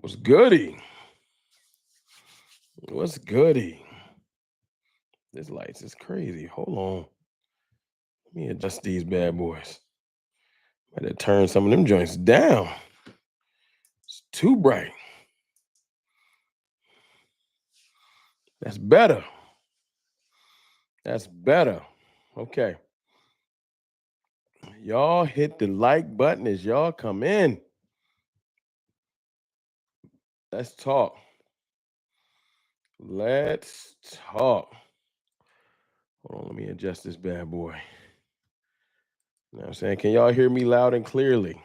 What's goody? What's goody? This lights is crazy. Hold on. Let me adjust these bad boys. Might have turn some of them joints down. It's too bright. That's better. That's better. Okay. Y'all hit the like button as y'all come in. Let's talk. Let's talk. Hold on, let me adjust this bad boy. You know what I'm saying? Can y'all hear me loud and clearly?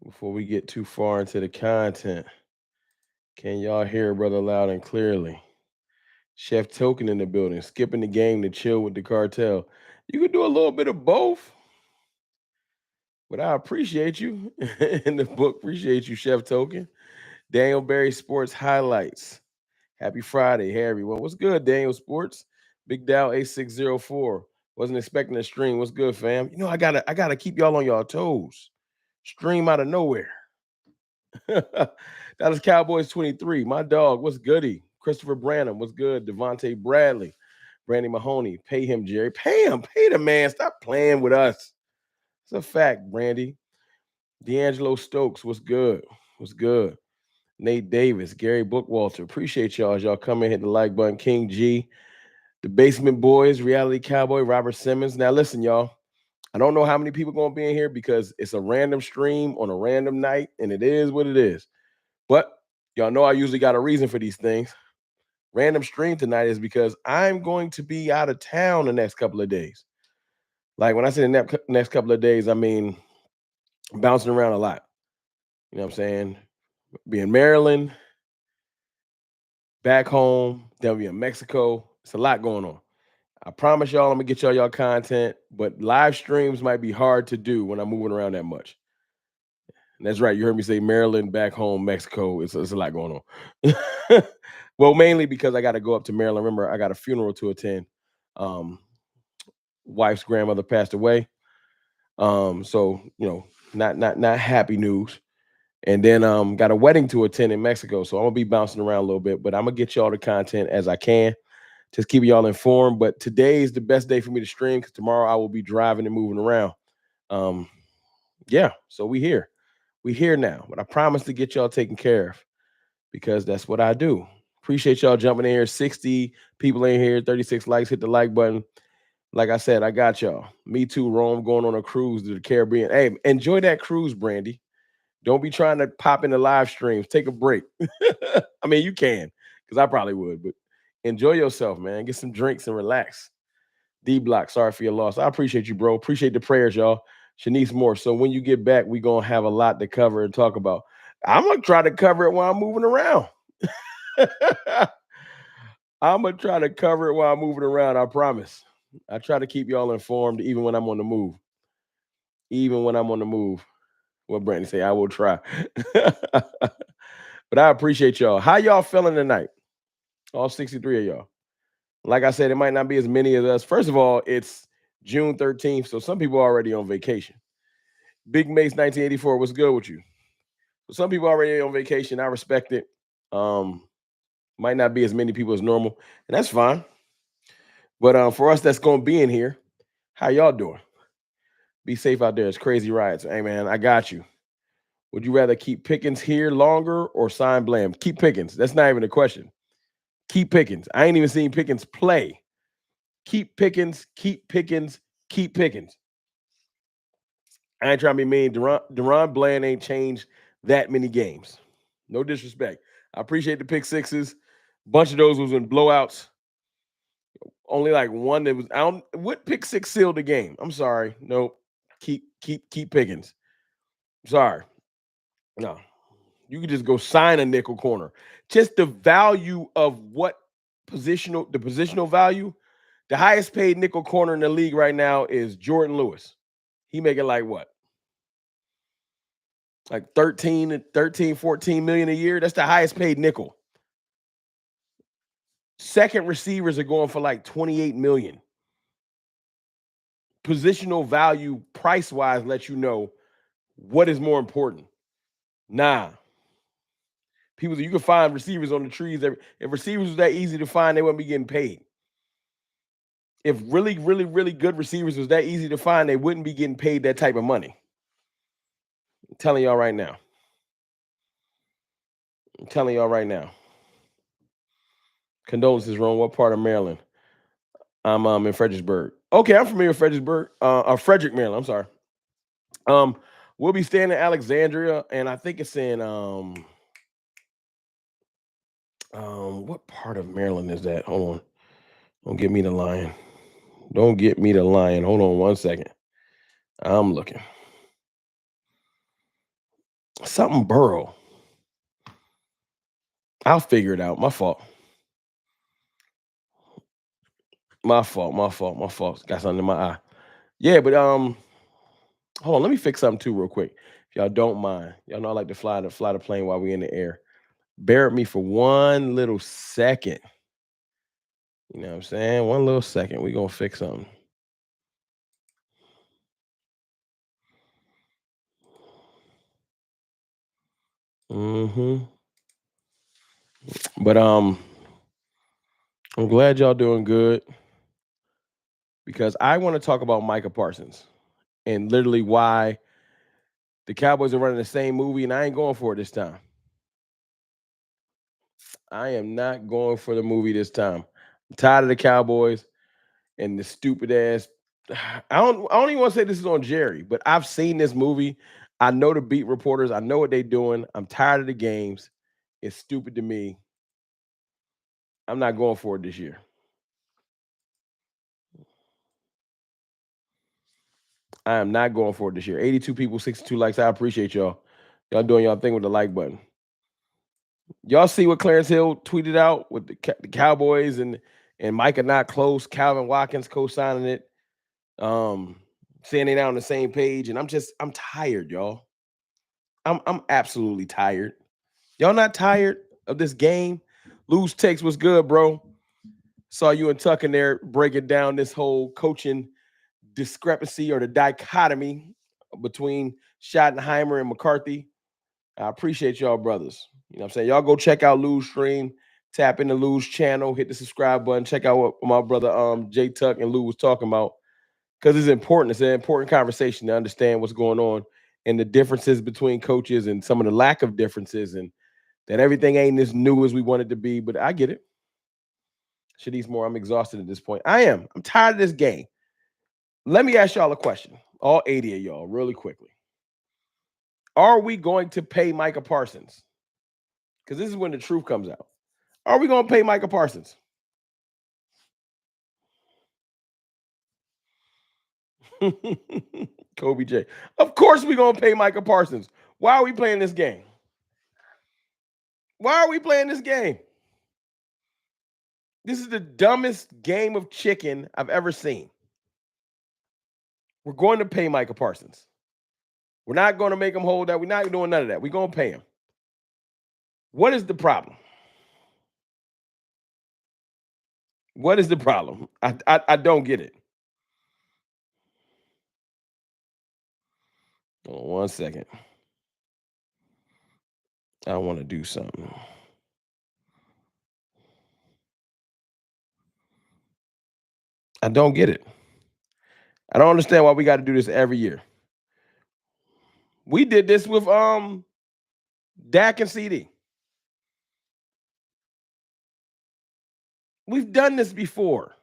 Before we get too far into the content, can y'all hear brother loud and clearly? Chef Token in the building, skipping the game to chill with the cartel. You could do a little bit of both, but I appreciate you. In the book, appreciate you, Chef Token. Daniel Berry Sports Highlights. Happy Friday. Hey, everyone. What's good, Daniel Sports? Big Dow A604. Wasn't expecting a stream. What's good, fam? You know, I gotta keep y'all on y'all toes. Stream out of nowhere. That is Cowboys 23. My dog, what's goody? Christopher Branham, what's good? Devontae Bradley, Brandy Mahoney. Pay him, Jerry. Pay him. Pay the man. Stop playing with us. It's a fact, Brandy. D'Angelo Stokes, what's good? What's good? Nate Davis, Gary Bookwalter. Appreciate y'all as y'all come in, hit the like button. King G, the Basement Boys, Reality Cowboy, Robert Simmons. Now, listen, y'all. I don't know how many people going to be in here because it's a random stream on a random night, and it is what it is. But y'all know I usually got a reason for these things. Random stream tonight is because I'm going to be out of town the next couple of days. Like when I say the next couple of days, I mean bouncing around a lot. You know what I'm saying? Be in Maryland, back home, then we'll be in Mexico. It's a lot going on. I promise y'all I'm gonna get y'all content, but live streams might be hard to do when I'm moving around that much. And that's right. You heard me say Maryland, back home, Mexico. It's a lot going on. Well, mainly because I got to go up to Maryland. Remember, I got a funeral to attend. Wife's grandmother passed away. So not happy news. And then got a wedding to attend in Mexico. So I'm gonna be bouncing around a little bit, but I'm gonna get y'all the content as I can. Just keep y'all informed. But today is the best day for me to stream because tomorrow I will be driving and moving around. Yeah, so we here. We here now. But I promise to get y'all taken care of because that's what I do. Appreciate y'all jumping in here. 60 people in here, 36 likes. Hit the like button. Like I said, I got y'all. Me too, Rome, going on a cruise to the Caribbean. Hey, enjoy that cruise, Brandy. Don't be trying to pop into live streams. Take a break. I mean, you can, because I probably would, but enjoy yourself, man. Get some drinks and relax. D Block, sorry for your loss. I appreciate you, bro. Appreciate the prayers, y'all. Shanice Moore. So when you get back, we're going to have a lot to cover and talk about. I'm going to try to cover it while I'm moving around. I'm going to try to cover it while I'm moving around. I promise. I try to keep y'all informed even when I'm on the move. Even when I'm on the move. What Brandon say, I will try. But I appreciate y'all. How y'all feeling tonight? All 63 of y'all. Like I said, it might not be as many of us. First of all, it's June 13th, so some people are already on vacation. Big Mace 1984, what's good with you? So some people already on vacation. I respect it. Might not be as many people as normal, and that's fine. But for us that's going to be in here, how y'all doing? Be safe out there. It's crazy rides. Hey, man, I got you. Would you rather keep Pickens here longer or sign Blam? Keep Pickens. That's not even a question. Keep Pickens. I ain't even seen Pickens play. Keep Pickens, keep Pickens, keep Pickens. I ain't trying to be mean. Deron Bland ain't changed that many games. No disrespect. I appreciate the pick sixes. Bunch of those was in blowouts. Only like one that was out. What pick six sealed the game? I'm sorry. Nope. Keep Pickens. Sorry. No. You could just go sign a nickel corner. Just the value of what the positional value. The highest paid nickel corner in the league right now is Jordan Lewis. He making like what? Like 13, 14 million a year. That's the highest paid nickel. Second receivers are going for like 28 million. Positional value price-wise lets you know what is more important. Nah, People, you can find receivers on the trees. If receivers was that easy to find, they wouldn't be getting paid. If really, really, really good receivers was that easy to find, they wouldn't be getting paid that type of money. I'm telling y'all right now. I'm telling y'all right now. Condolences, Ron. What part of Maryland? I'm in Fredericksburg. Okay, I'm familiar with Fredericksburg. Frederick, Maryland. I'm sorry. Um, we'll be staying in Alexandria, and I think it's in what part of Maryland is that? Hold on. Don't get me the lion. Don't get me the lion. Hold on one second. I'm looking. Something borough. I'll figure it out. My fault. My fault. My fault. My fault. Got something in my eye. Yeah, but hold on. Let me fix something too, real quick. If y'all don't mind. Y'all know I like to fly the plane while we in the air. Bear with me for one little second. You know what I'm saying? One little second. We're gonna fix something. Mm-hmm. But I'm glad y'all doing good because I want to talk about Micah Parsons and literally why the Cowboys are running the same movie, and I ain't going for it this time. I am not going for the movie this time. I'm tired of the Cowboys and the stupid ass. I don't even want to say this is on Jerry, but I've seen this movie. I know the beat reporters. I know what they're doing. I'm tired of the games. It's stupid to me. I'm not going for it this year. I am not going for it this year. 82 people, 62 likes. I appreciate y'all. Y'all doing y'all thing with the like button. Y'all see what Clarence Hill tweeted out with the Cowboys and Micah not close. Calvin Watkins co-signing it, saying they not on the same page. And I'm tired, y'all. I'm absolutely tired. Y'all not tired of this game? Lose takes was good, bro. Saw you and Tuck in there breaking down this whole coaching discrepancy or the dichotomy between Schottenheimer and McCarthy. I appreciate y'all, brothers. You know what I'm saying? Y'all go check out Lou's stream, tap in the Lou's channel, hit the subscribe button, check out what my brother Jay Tuck and Lou was talking about. Because it's important. It's an important conversation to understand what's going on and the differences between coaches and some of the lack of differences, and that everything ain't as new as we want it to be. But I get it. Shadice Moore, I'm exhausted at this point. I am. I'm tired of this game. Let me ask y'all a question. All 80 of y'all, really quickly. Are we going to pay Micah Parsons? Because this is when the truth comes out. Are we going to pay Micah Parsons? Kobe J. Of course we're going to pay Micah Parsons. Why are we playing this game? Why are we playing this game? This is the dumbest game of chicken I've ever seen. We're going to pay Micah Parsons. We're not going to make him hold that. We're not doing none of that. We're going to pay him. What is the problem? What is the problem? I don't get it. Hold on one second. I want to do something. I don't get it. I don't understand why we got to do this every year. We did this with Dak and CD. We've done this before.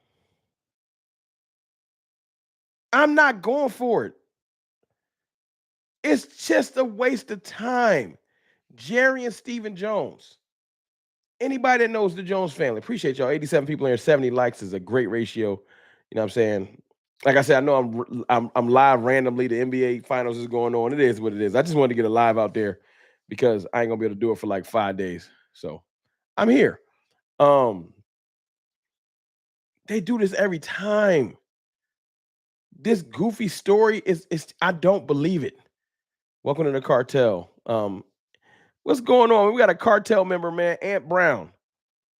I'm not going for it. It's just a waste of time. Jerry and Stephen Jones. Anybody that knows the Jones family, appreciate y'all. 87 people here, 70 likes is a great ratio. You know what I'm saying? Like I said, I know I'm live randomly. The NBA finals is going on. It is what it is. I just wanted to get a live out there because I ain't gonna be able to do it for like 5 days. So I'm here. They do this every time. This goofy story is I don't believe it. Welcome to the cartel. What's going on? We got a cartel member, man, Ant Brown.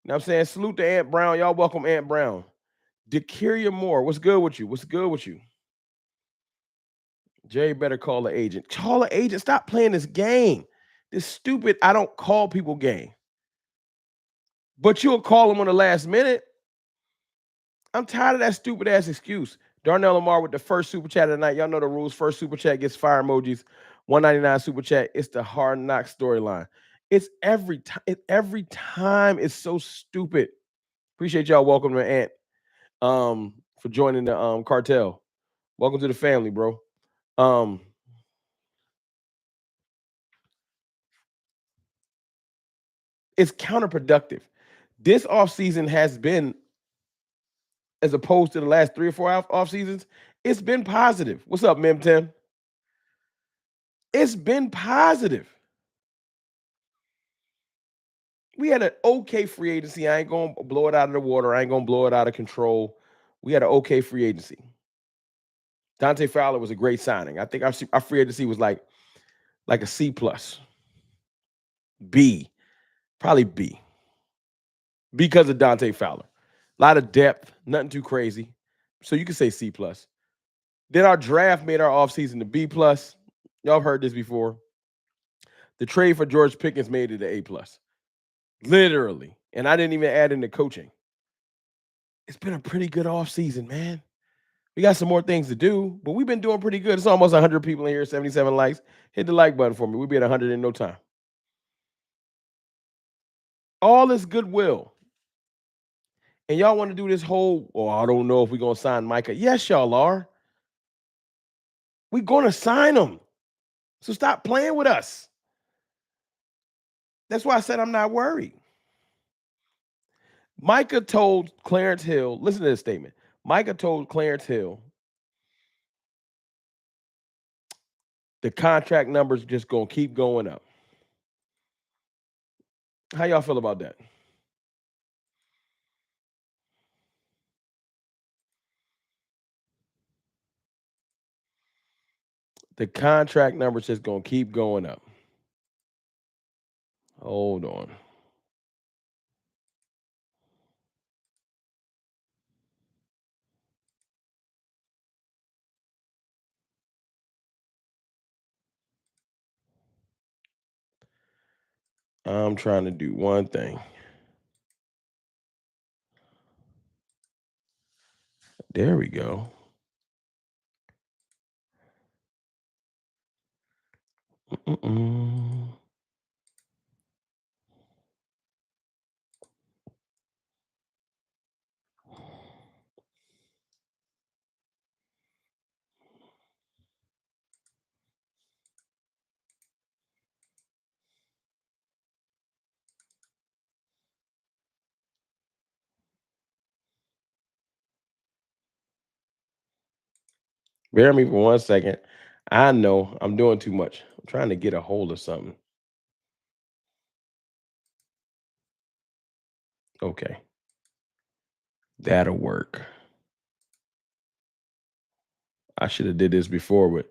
You know what I'm saying? Salute to Ant Brown. Y'all welcome Ant Brown. Dekiria Moore, what's good with you? What's good with you? Jerry better call the agent. Call the agent. Stop playing this game. This stupid I don't call people game. But you'll call them on the last minute. I'm tired of that stupid ass excuse. Darnell Lamar with the first super chat of the night. Y'all know the rules. First super chat gets fire emojis. 199 super chat. It's the hard knock storyline. It's every time. Every time it's so stupid. Appreciate y'all. Welcome to Ant. For joining the cartel. Welcome to the family, bro. It's counterproductive. This offseason has been, as opposed to the last 3 or 4 off seasons, it's been positive. What's up, Mem 10? It's been positive. We had an okay free agency. I ain't gonna blow it out of the water. I ain't gonna blow it out of control. We had an okay free agency. Dante Fowler was a great signing. I think our free agency was like a C plus, B, probably B, because of Dante Fowler. A lot of depth, nothing too crazy. So you can say C plus. Then our draft made our offseason the B plus. Y'all have heard this before. The trade for George Pickens made it an A plus. Literally. And I didn't even add in the coaching. It's been a pretty good offseason, man. We got some more things to do, but we've been doing pretty good. It's almost 100 people in here, 77 likes. Hit the like button for me. We'll be at 100 in no time. All this goodwill. And y'all want to do this whole, I don't know if we're going to sign Micah. Yes, y'all are. We're going to sign him. So stop playing with us. That's why I said I'm not worried. Micah told Clarence Hill, listen to this statement. Micah told Clarence Hill, the contract numbers just going to keep going up. How y'all feel about that? The contract numbers just going to keep going up. Hold on. I'm trying to do one thing. There we go. Bear me for 1 second. I know I'm doing too much. I'm trying to get a hold of something. Okay. That'll work. I should have did this before, but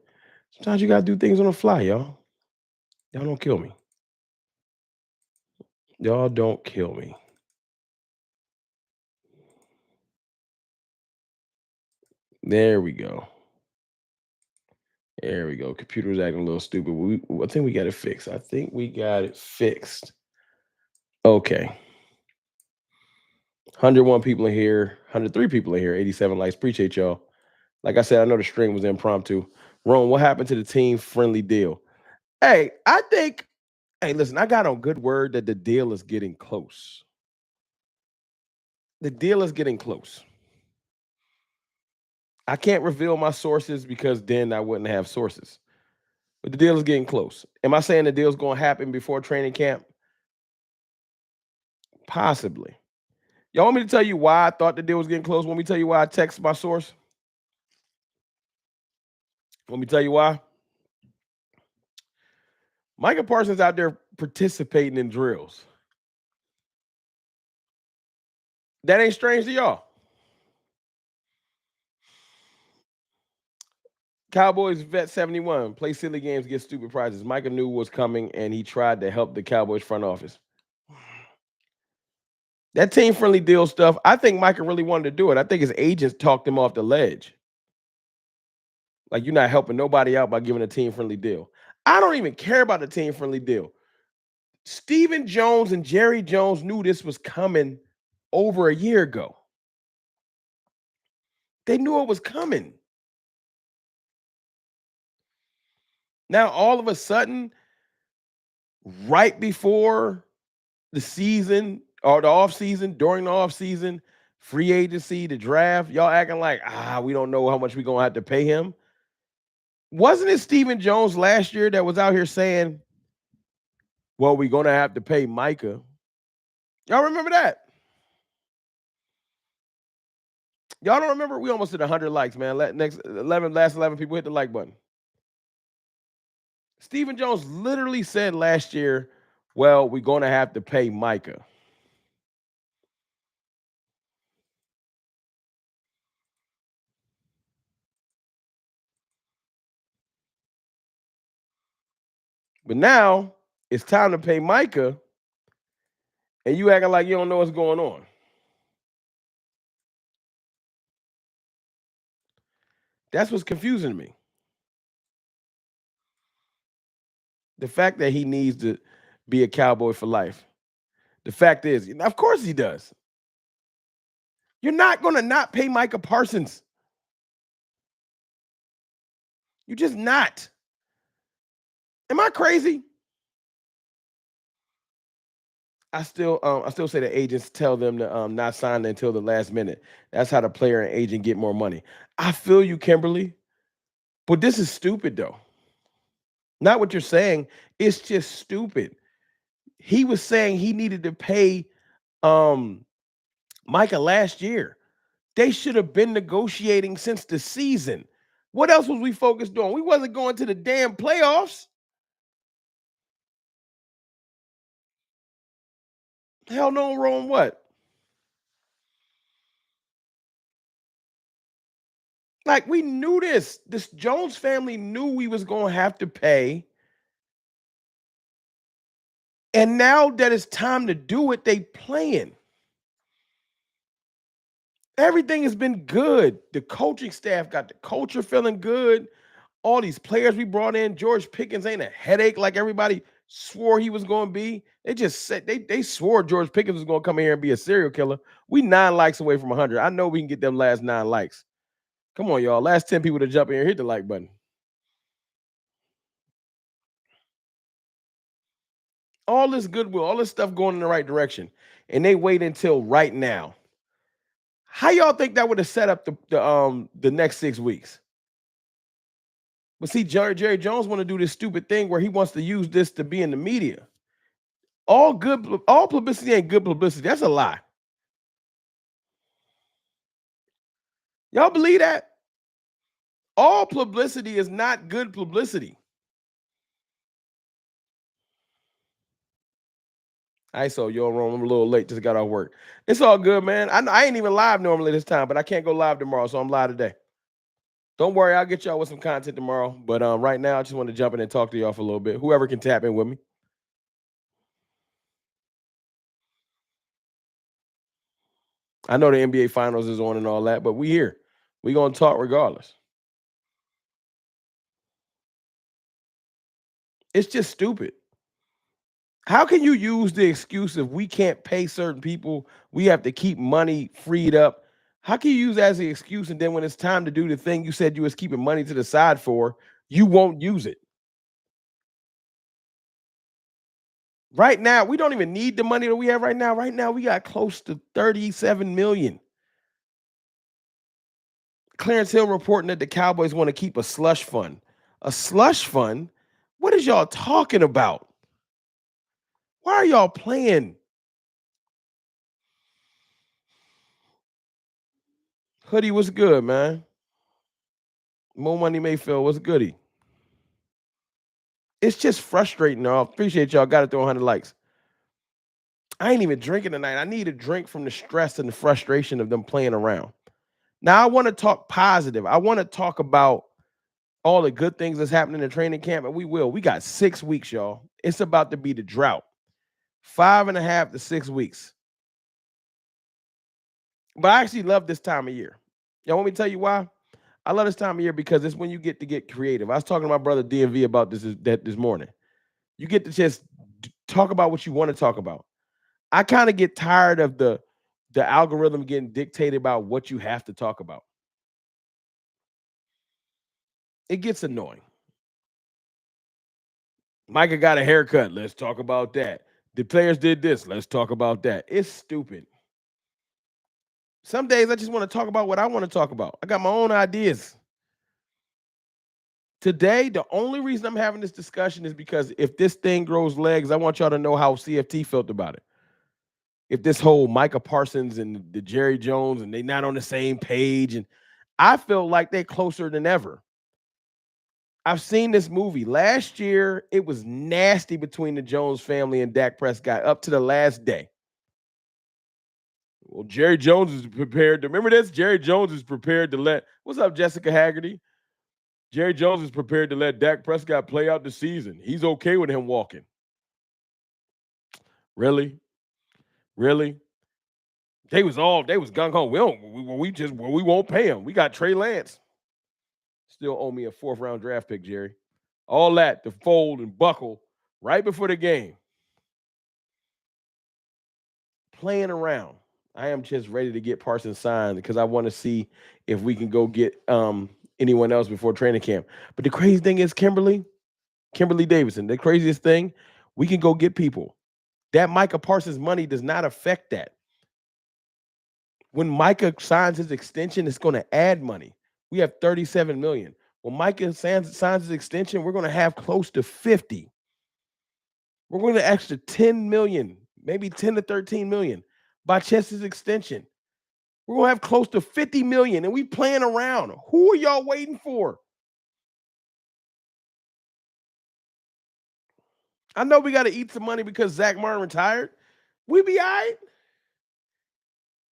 sometimes you gotta do things on the fly, y'all. Y'all don't kill me. Y'all don't kill me. There we go. There we go. Computer's acting a little stupid. I think we got it fixed. I think we got it fixed. Okay. 101 people in here, 103 people in here, 87 likes. Appreciate y'all. Like I said, I know the stream was impromptu. Rome, what happened to the team friendly deal? Hey, listen, I got on good word that the deal is getting close. The deal is getting close. I can't reveal my sources because then I wouldn't have sources. But the deal is getting close. Am I saying the deal's going to happen before training camp? Possibly. Y'all want me to tell you why I thought the deal was getting close? Want me to tell you why I text my source? Want me to tell you why? Micah Parsons out there participating in drills. That ain't strange to y'all. Cowboys vet 71. Play silly games, get stupid prizes. Micah knew was coming, and he tried to help the Cowboys front office. That team friendly deal stuff, I think Micah really wanted to do it. I think his agents talked him off the ledge. Like, you're not helping nobody out by giving a team friendly deal. I don't even care about the team friendly deal. Stephen Jones and Jerry Jones knew this was coming over a year ago. They knew it was coming. Now, all of a sudden, right before the season or the offseason, during the offseason, free agency, the draft, y'all acting like, we don't know how much we're going to have to pay him. Wasn't it Stephen Jones last year that was out here saying, well, we're going to have to pay Micah? Y'all remember that? Y'all don't remember? We almost did 100 likes, man. Last 11 people hit the like button. Stephen Jones literally said last year, well, we're going to have to pay Micah. But now it's time to pay Micah, and you acting like you don't know what's going on. That's what's confusing me. The fact that he needs to be a Cowboy for life. The fact is, of course he does. You're not going to not pay Micah Parsons. You're just not. Am I crazy? I still say the agents tell them to not sign until the last minute. That's how the player and agent get more money. I feel you, Kimberly, but this is stupid though. Not what you're saying. It's just stupid. He was saying he needed to pay Micah last year. They should have been negotiating since the season. What else was we focused on? We wasn't going to the damn playoffs. Hell no, wrong what? Like we knew this. This Jones family knew we was going to have to pay. And now that it's time to do it, they playing. Everything has been good. The coaching staff got the culture feeling good. All these players we brought in, George Pickens ain't a headache like everybody swore he was going to be. They just said they swore George Pickens was going to come in here and be a serial killer. We 9 likes away from 100. I know we can get them last 9 likes. Come on, y'all. Last 10 people to jump in here, hit the like button. All this goodwill, all this stuff going in the right direction, and they wait until right now. How y'all think that would have set up the next 6 weeks? But see, Jerry Jones want to do this stupid thing where he wants to use this to be in the media. All publicity ain't good publicity. That's a lie. Y'all believe that? All publicity is not good publicity. I so yo, Rome, I'm a little late. Just got off work. It's all good, man. I ain't even live normally this time, but I can't go live tomorrow, so I'm live today. Don't worry, I'll get y'all with some content tomorrow. But right now, I just want to jump in and talk to y'all for a little bit. Whoever can tap in with me. I know the NBA Finals is on and all that, but we here. We gonna talk regardless. It's just stupid. How can you use the excuse if we can't pay certain people, we have to keep money freed up? How can you use that as an excuse and then when it's time to do the thing you said you was keeping money to the side for, you won't use it? Right now, we don't even need the money that we have right now. Right now, we got close to 37 million. Clarence Hill reporting that the Cowboys want to keep a slush fund. A slush fund? What is y'all talking about? Why are y'all playing? Hoodie, what's good, man? More Money Mayfield, what's goody? It's just frustrating, though. I appreciate y'all. Got to throw 100 likes. I ain't even drinking tonight. I need a drink from the stress and the frustration of them playing around. Now, I want to talk positive. I want to talk about all the good things that's happening in training camp, and we will. We got 6 weeks, y'all. It's about to be the drought. 5.5 to 6 weeks. But I actually love this time of year. Y'all want me to tell you why? I love this time of year because it's when you get to get creative. I was talking to my brother DMV about this morning. You get to just talk about what you want to talk about. I kind of get tired of the algorithm getting dictated about what you have to talk about. It gets annoying. Micah got a haircut. Let's talk about that. The players did this. Let's talk about that. It's stupid. Some days I just want to talk about what I want to talk about. I got my own ideas. Today, the only reason I'm having this discussion is because if this thing grows legs, I want y'all to know how CFT felt about it. If this whole Micah Parsons and the Jerry Jones and they not on the same page, and I feel like they're closer than ever. I've seen this movie. Last year, it was nasty between the Jones family and Dak Prescott up to the last day. Well, Jerry Jones is prepared to remember this. Jerry Jones is prepared to let what's up, Jessica Haggerty? Jerry Jones is prepared to let Dak Prescott play out the season. He's okay with him walking. Really? Really? They was gung ho. We won't pay him. We got Trey Lance. Still owe me a 4th round draft pick, Jerry. All that to fold and buckle right before the game. Playing around. I am just ready to get Parsons signed because I want to see if we can go get anyone else before training camp. But the crazy thing is, Kimberly Davidson, the craziest thing, we can go get people. That Micah Parsons money does not affect that. When Micah signs his extension, it's going to add money. We have $37 million. When Micah signs his extension, we're going to have close to 50. We're going to extra 10 million, maybe 10 to 13 million by Chester's extension. We're going to have close to 50 million, and we playing around. Who are y'all waiting for? I know we got to eat some money because Zach Martin retired. We be all right.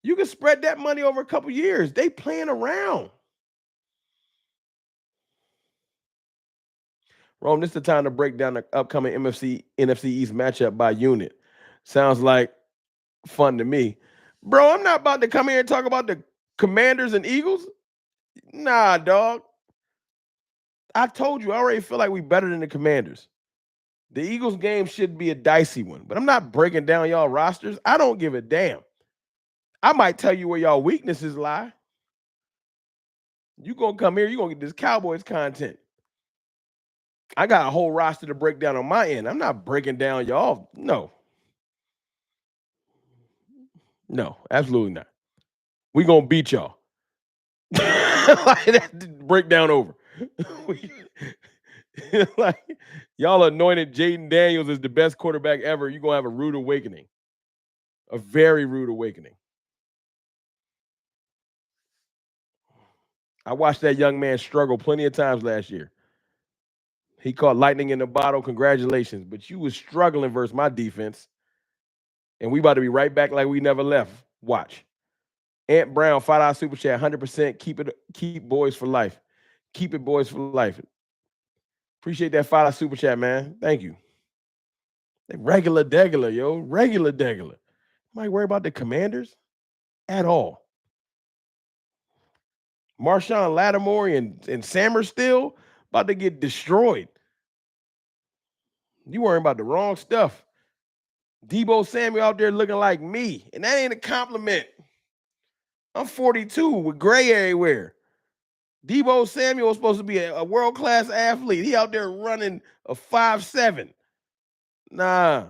You can spread that money over a couple years. They playing around. Rome, this is the time to break down the upcoming NFC East matchup by unit. Sounds like fun to me. Bro, I'm not about to come here and talk about the Commanders and Eagles. Nah, dog. I told you, I already feel like we better than the Commanders. The Eagles game should be a dicey one, but I'm not breaking down y'all rosters. I don't give a damn. I might tell you where y'all weaknesses lie. You gonna come here, you gonna get this Cowboys content. I got a whole roster to break down on my end. I'm not breaking down y'all. No, absolutely not. We gonna beat y'all. Like that breakdown over. Like y'all anointed Jaden Daniels as the best quarterback ever. You're gonna have a rude awakening. A very rude awakening. I watched that young man struggle plenty of times last year. He caught lightning in the bottle. Congratulations. But you was struggling versus my defense. And we about to be right back like we never left. Watch. Ant Brown, $5 super chat, 100%. Keep boys for life. Keep it boys for life. Appreciate that $5 super chat, man. Thank you. Regular degular, yo. Regular degular. Might worry about the Commanders at all. Marshawn Lattimore and Sammer still about to get destroyed. You worrying about the wrong stuff. Debo Samuel out there looking like me, and that ain't a compliment. I'm 42 with gray everywhere. Debo Samuel is supposed to be a world-class athlete. He out there running a 5.7. Nah.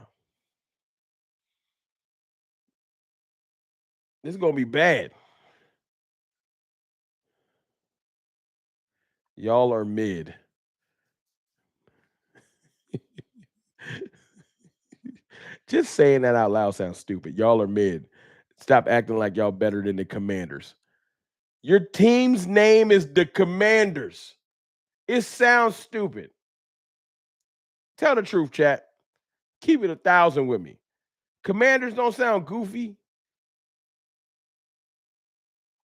This is going to be bad. Y'all are mid. Just saying that out loud sounds stupid. Y'all are mid. Stop acting like y'all better than the Commanders. Your team's name is the Commanders. It sounds stupid. Tell the truth, chat. Keep it 1,000 with me. Commanders don't sound goofy.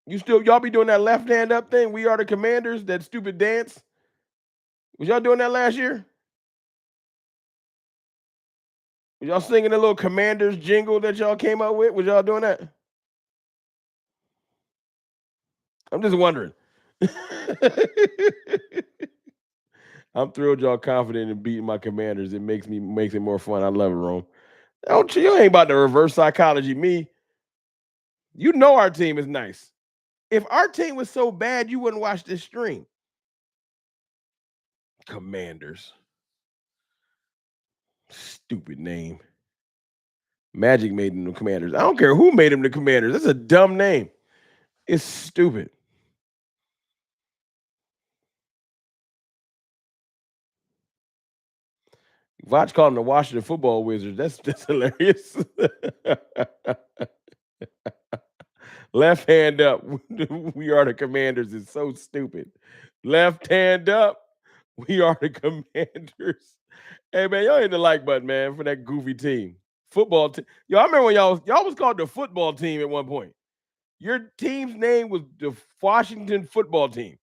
Y'all be doing that left hand up thing? We are the Commanders, that stupid dance. Was y'all doing that last year? Was y'all singing the little Commanders jingle that y'all came up with? Was y'all doing that? I'm just wondering. I'm thrilled y'all confident in beating my Commanders. It makes it more fun. I love it, Rome. Don't you ain't about to reverse psychology me. You know our team is nice. If our team was so bad, you wouldn't watch this stream. Commanders. Stupid name. Magic made them the Commanders. I don't care who made them the Commanders. That's a dumb name. It's stupid. Voch called them the Washington Football Wizards. That's hilarious. Left hand up. We are the Commanders. It's so stupid. Left hand up. We are the Commanders. Hey man, y'all hit the like button, man, for that goofy team. Football team. Yo, I remember when y'all was called the football team at one point. Your team's name was the Washington Football Team.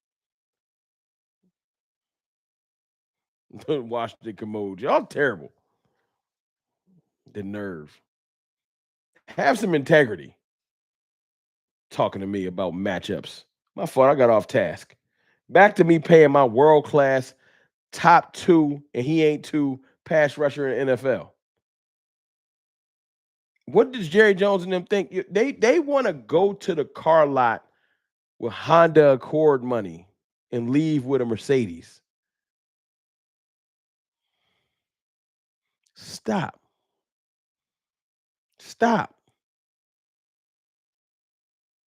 Washington Commode. Y'all terrible. The nerve. Have some integrity. Talking to me about matchups. My fault. I got off task. Back to me paying my world class top 2, and he ain't 2 pass rusher in NFL. What does Jerry Jones and them think? They want to go to the car lot with Honda Accord money and leave with a Mercedes. Stop. Stop.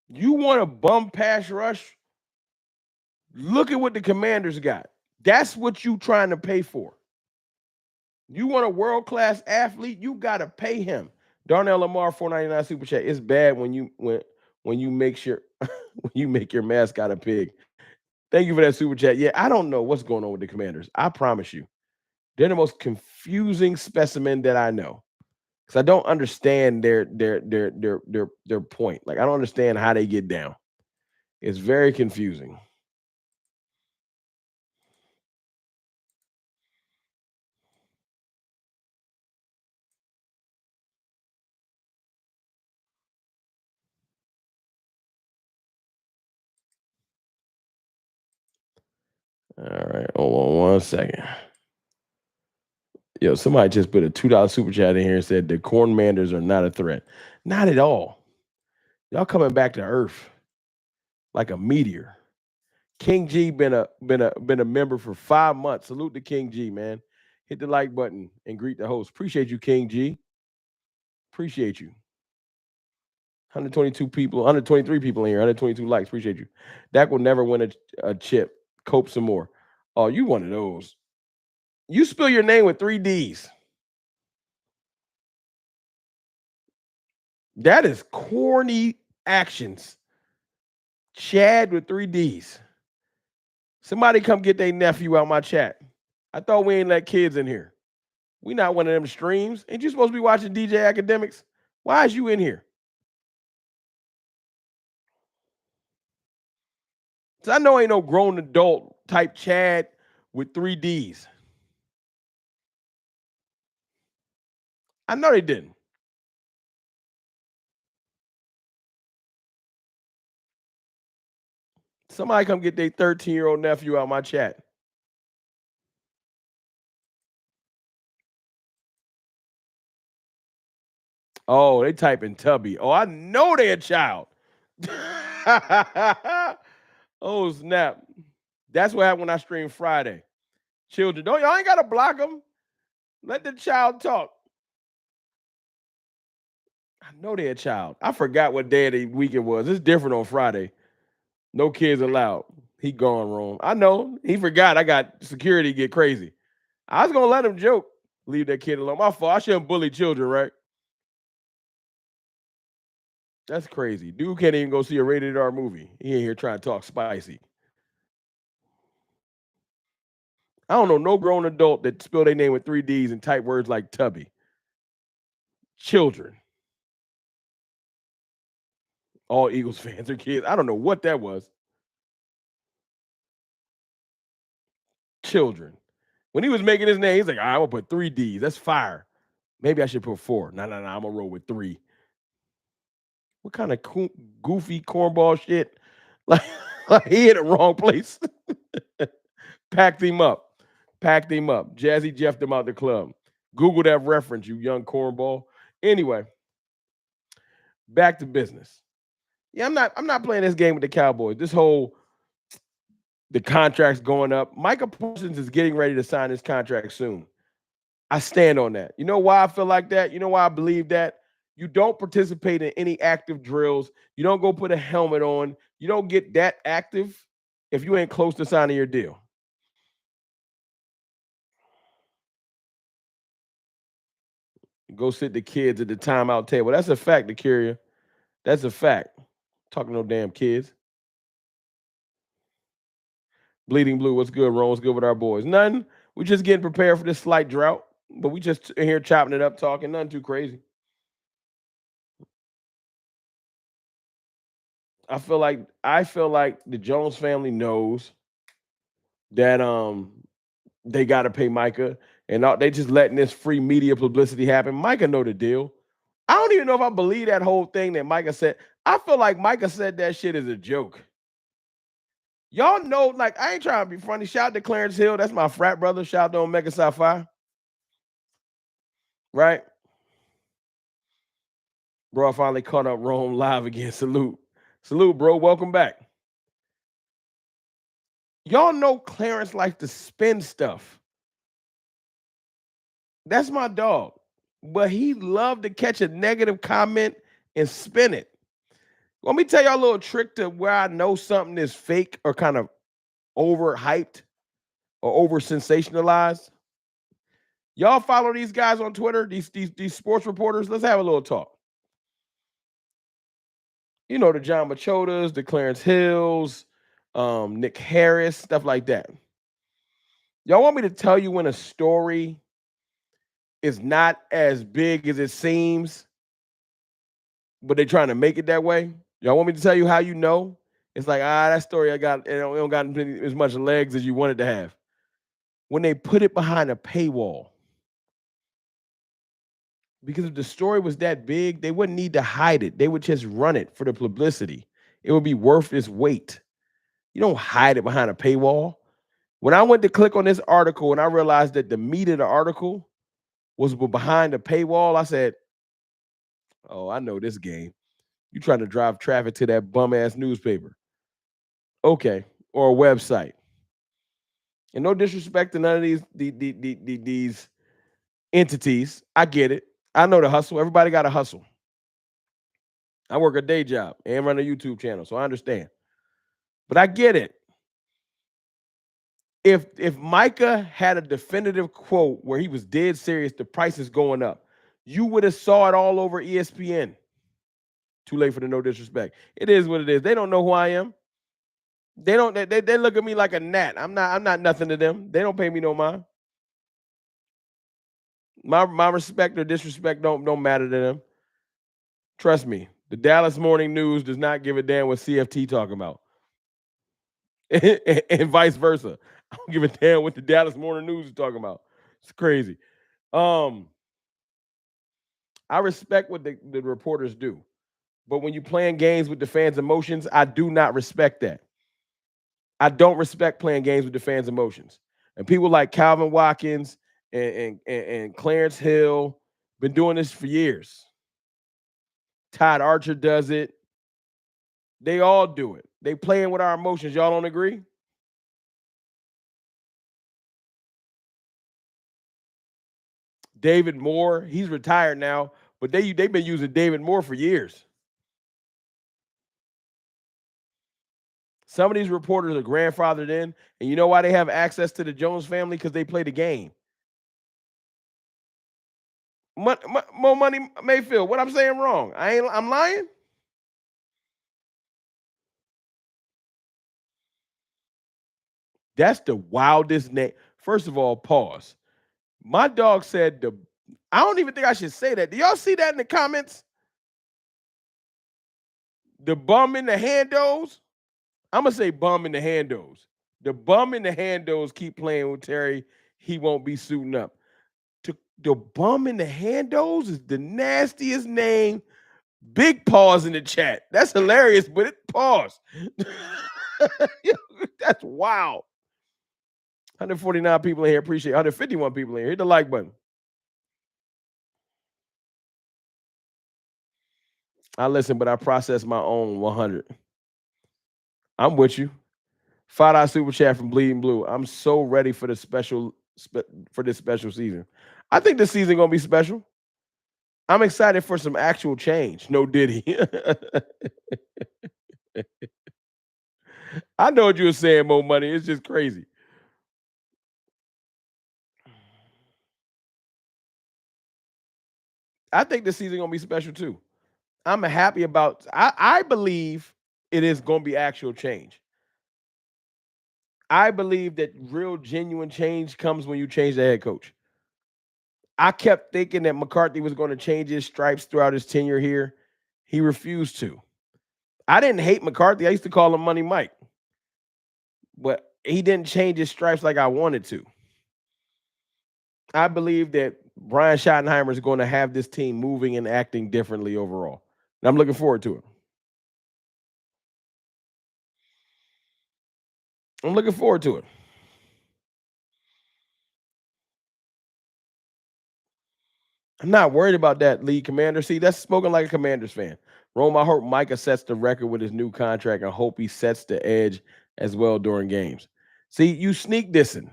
You want a bum pass rush? Look at what the Commanders got. That's what you trying to pay for. You want a world-class athlete? You got to pay him. Darnell Lamar, $4.99 super chat. It's bad when you make sure when you make your mascot a pig. Thank you for that super chat. Yeah, I don't know what's going on with the Commanders. I promise you. They're the most confusing specimen that I know. Because I don't understand their point. Like I don't understand how they get down. It's very confusing. All right, hold on one second. Yo, somebody just put a $2 super chat in here and said the Corn Manders are not a threat. Not at all. Y'all coming back to earth like a meteor. King G been a member for 5 months. Salute to King G, man. Hit the like button and greet the host. Appreciate you, King G. Appreciate you. 122 people, 123 people in here, 122 likes. Appreciate you. Dak will never win a chip. Cope some more. Oh, you one of those. You spill your name with 3 Ds. That is corny actions. Chad with 3 Ds. Somebody come get their nephew out my chat. I thought we ain't let kids in here. We not one of them streams. Ain't you supposed to be watching DJ Academics? Why is you in here? So I know ain't no grown adult type Chad with 3 Ds. I know they didn't. Somebody come get their 13-year-old nephew out my chat. Oh, they typing Tubby. Oh, I know they're a child. Oh, snap. That's what happened when I streamed Friday. Children, y'all ain't gotta block them. Let the child talk. I know they're a child. I forgot what day of the week it was. It's different on Friday. No kids allowed. He gone wrong. I know. He forgot. I got security get crazy. I was gonna let him joke. Leave that kid alone. My fault. I shouldn't bully children, right? That's crazy. Dude can't even go see a rated R movie. He ain't here trying to talk spicy. I don't know no grown adult that spell their name with 3 Ds and type words like Tubby. Children. All Eagles fans are kids. I don't know what that was. Children. When he was making his name, he's like, I'm gonna put 3 Ds. That's fire. Maybe I should put 4. No. I'm gonna roll with 3. What kind of goofy cornball shit? Like, he hit the wrong place. Packed him up. Packed him up. Jazzy Jeffed him out the club. Google that reference, you young cornball. Anyway, back to business. Yeah, I'm not playing this game with the Cowboys. The contract's going up. Micah Parsons is getting ready to sign his contract soon. I stand on that. You know why I feel like that? You know why I believe that? You don't participate in any active drills. You don't go put a helmet on. You don't get that active if you ain't close to signing your deal. Go sit the kids at the timeout table. That's a fact, Akira. That's a fact. Talking to no damn kids. Bleeding Blue, what's good, Ron? What's good with our boys? Nothing. We just getting prepared for this slight drought, but we just in here chopping it up, talking. Nothing too crazy. I feel like the Jones family knows that they got to pay Micah, and they just letting this free media publicity happen. Micah know the deal. I don't even know if I believe that whole thing that Micah said. I feel like Micah said that shit as a joke. Y'all know, like, I ain't trying to be funny. Shout out to Clarence Hill. That's my frat brother. Shout out to Omega Psi Phi. Right? Bro, I finally caught up Rome live again. Salute. Salute, bro. Welcome back. Y'all know Clarence likes to spin stuff. That's my dog. But he loved to catch a negative comment and spin it. Let me tell y'all a little trick to where I know something is fake or kind of overhyped or over sensationalized. Y'all follow these guys on Twitter, these sports reporters. Let's have a little talk. You know, the John Machotas, the Clarence Hills, Nick Harris, stuff like that. Y'all want me to tell you when a story is not as big as it seems, but they're trying to make it that way? Y'all want me to tell you how you know? It's like, that story it don't got as much legs as you wanted to have. When they put it behind a paywall. Because if the story was that big, they wouldn't need to hide it. They would just run it for the publicity. It would be worth its weight. You don't hide it behind a paywall. When I went to click on this article and I realized that the meat of the article was behind a paywall, I said, oh, I know this game. You trying to drive traffic to that bum-ass newspaper. Okay. Or a website. And no disrespect to none of these entities. I get it. I know the hustle. Everybody got a hustle. I work a day job and run a YouTube channel, so I understand. But I get it. If Micah had a definitive quote where he was dead serious, the price is going up, you would have saw it all over ESPN. Too late for the no disrespect. It is what it is. They don't know who I am. They don't. They look at me like a gnat. I'm not nothing to them. They don't pay me no mind. My respect or disrespect don't matter to them. Trust me. The Dallas Morning News does not give a damn what CFT talking about, and vice versa. I don't give a damn what the Dallas Morning News is talking about. It's crazy. I respect what the reporters do, but when you playing games with the fans' emotions, I do not respect that. I don't respect playing games with the fans' emotions. And people like Calvin Watkins and Clarence Hill been doing this for years. Todd Archer does it. They all do it. They playing with our emotions. Y'all don't agree? David Moore, he's retired now, but they've been using David Moore for years. Some of these reporters are grandfathered in, and you know why they have access to the Jones family? Because they play the game. More money, Mayfield. What I'm saying wrong? I'm lying. That's the wildest name. First of all, pause. My dog said I don't even think I should say that. Do y'all see that in the comments? The bum in the handos. I'm gonna say bum in the handos. The bum in the handos keep playing with Terry. He won't be suiting up. The bum in the handos is the nastiest name. Big pause in the chat. That's hilarious, but it pause. That's wild. 149 people in here. Appreciate it. 151 people in here. Hit the like button. I listen, but I process my own 100. I'm with you. $5 super chat from Bleeding Blue. I'm so ready for the for this special season. I think this season gonna be special. I'm excited for some actual change. No Diddy. I know what you were saying, Mo Money. It's just crazy. I think this season gonna be special too. I'm happy about. I believe it is gonna be actual change. I believe that real genuine change comes when you change the head coach. I kept thinking that McCarthy was going to change his stripes throughout his tenure here. He refused to. I didn't hate McCarthy. I used to call him Money Mike, but he didn't change his stripes like I wanted to. I believe that Brian Schottenheimer is going to have this team moving and acting differently overall. And I'm looking forward to it. I'm looking forward to it. I'm not worried about that lead commander. See, that's spoken like a Commanders fan. Rome, I hope Micah sets the record with his new contract. I hope he sets the edge as well during games. See, you sneak dissing.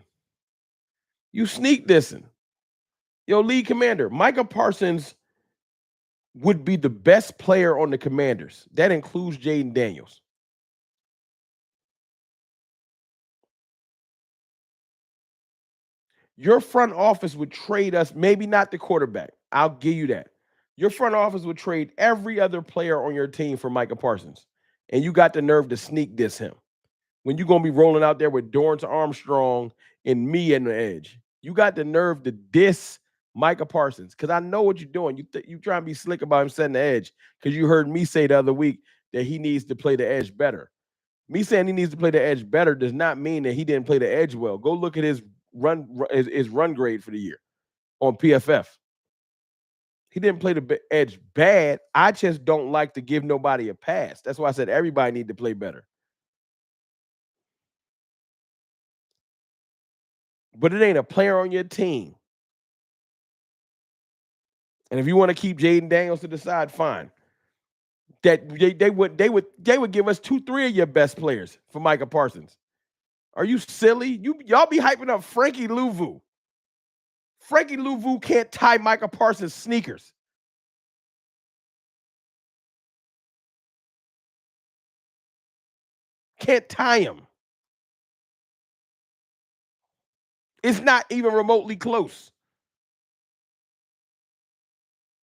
You sneak dissing. Yo, lead commander, Micah Parsons would be the best player on the Commanders. That includes Jaden Daniels. Your front office would trade us, maybe not the quarterback. I'll give you that. Your front office would trade every other player on your team for Micah Parsons. And you got the nerve to sneak diss him. When you're going to be rolling out there with Dorrance Armstrong and me in the edge. You got the nerve to diss Micah Parsons because I know what you're doing. You trying to be slick about him setting the edge because you heard me say the other week that he needs to play the edge better. Me saying he needs to play the edge better does not mean that he didn't play the edge well. Go look at his run grade for the year on PFF. He didn't play the edge bad. I just don't like to give nobody a pass. That's why I said everybody need to play better. But it ain't a player on your team. And if you want to keep Jaden Daniels to the side, fine. That they would give us 2-3 of your best players for Micah Parsons. Are you silly? Y'all be hyping up Frankie Louvu. Frankie Louvu can't tie Micah Parsons' sneakers. Can't tie him. It's not even remotely close.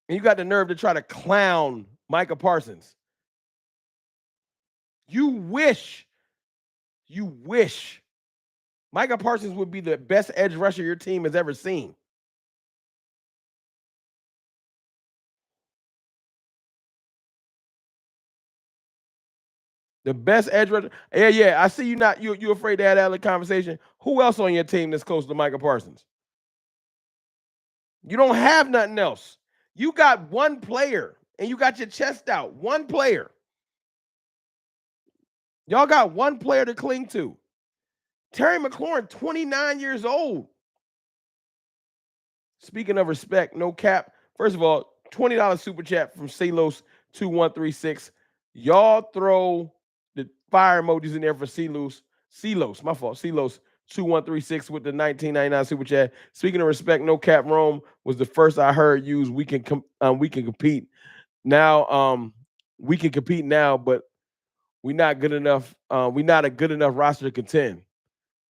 And you got the nerve to try to clown Micah Parsons. You wish Micah Parsons would be the best edge rusher your team has ever seen. The best edge rusher. Yeah. I see you not you afraid to have that other conversation. Who else on your team that's close to Micah Parsons? You don't have nothing else. You got one player and you got your chest out. One player. Y'all got one player to cling to. Terry McLaurin, 29 years old. Speaking of respect, no cap. First of all, $20 super chat from Celos 2136. Y'all throw the fire emojis in there for Celos, my fault. Celos 2136 with the 1999 super chat. Speaking of respect, no cap. Rome was the first I heard use. We can compete now. We can compete now, but we're not good enough. We're not a good enough roster to contend.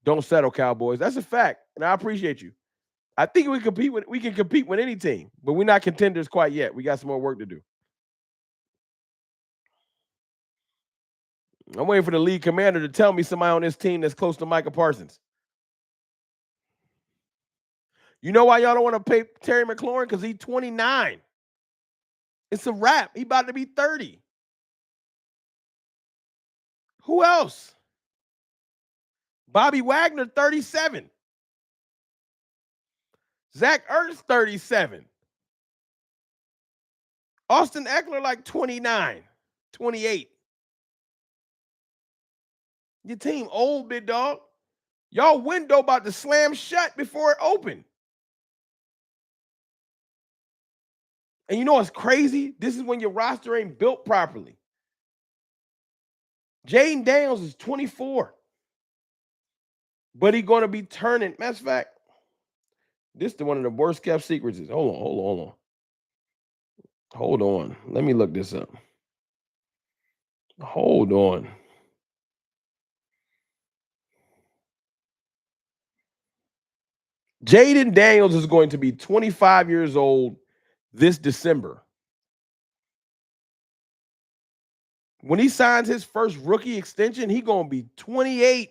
Don't settle, Cowboys. That's a fact, and I appreciate you. I think we can compete with any team, but we're not contenders quite yet. We got some more work to do. I'm waiting for the lead commander to tell me somebody on this team that's close to Micah Parsons. You know why y'all don't want to pay Terry McLaurin? Because he's 29. It's a wrap. He about to be 30. Who else? Bobby Wagner, 37. Zach Ertz, 37. Austin Eckler, like 29, 28. Your team old, big dog. Y'all window about to slam shut before it opened. And you know what's crazy? This is when your roster ain't built properly. Jaden Daniels is 24, but he's going to be turning. Matter of fact, this is one of the worst kept secrets. Hold on. Let me look this up. Hold on. Jaden Daniels is going to be 25 years old this December. When he signs his first rookie extension, he's going to be 28.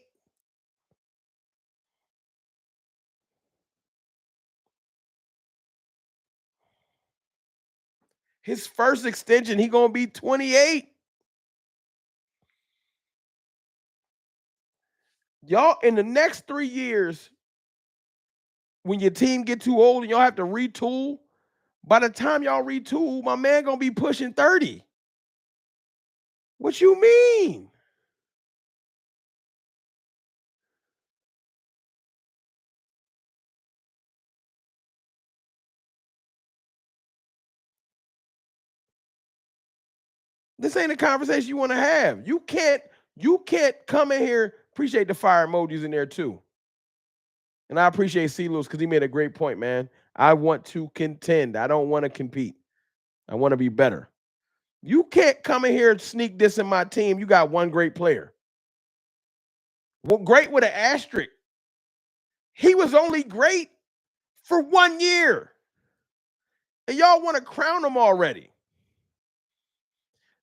His first extension, he's going to be 28. Y'all, in the next 3 years, when your team get too old and y'all have to retool, by the time y'all retool, my man going to be pushing 30. What you mean? This ain't a conversation you want to have. You can't come in here. Appreciate the fire emojis in there too. And I appreciate C. Lewis because he made a great point, man. I want to contend. I don't want to compete. I want to be better. You can't come in here and sneak this in my team. You got one great player. Well, great with an asterisk. He was only great for 1 year. And y'all want to crown him already.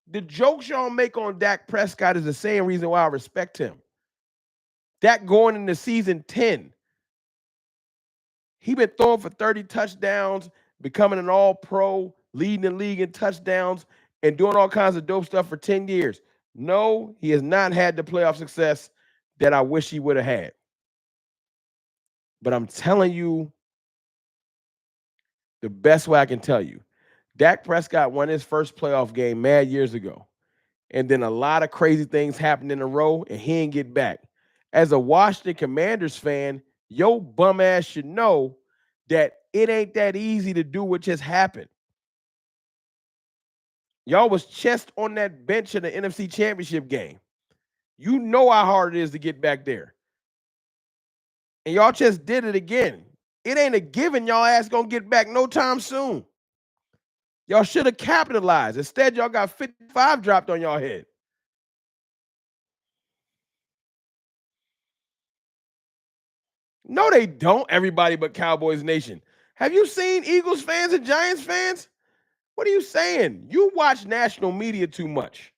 The jokes y'all make on Dak Prescott is the same reason why I respect him. Dak going into season 10. He been throwing for 30 touchdowns, becoming an all-pro, leading the league in touchdowns, and doing all kinds of dope stuff for 10 years. No, he has not had the playoff success that I wish he would have had. But I'm telling you the best way I can tell you. Dak Prescott won his first playoff game mad years ago. And then a lot of crazy things happened in a row, and he didn't get back. As a Washington Commanders fan, your bum ass should know that it ain't that easy to do what just happened. Y'all was chest on that bench in the NFC Championship game. You know how hard it is to get back there. And y'all just did it again. It ain't a given y'all ass gonna get back no time soon. Y'all should have capitalized. Instead, y'all got 55 dropped on y'all head. No, they don't. Everybody but Cowboys Nation. Have you seen Eagles fans and Giants fans? What are you saying? You watch national media too much.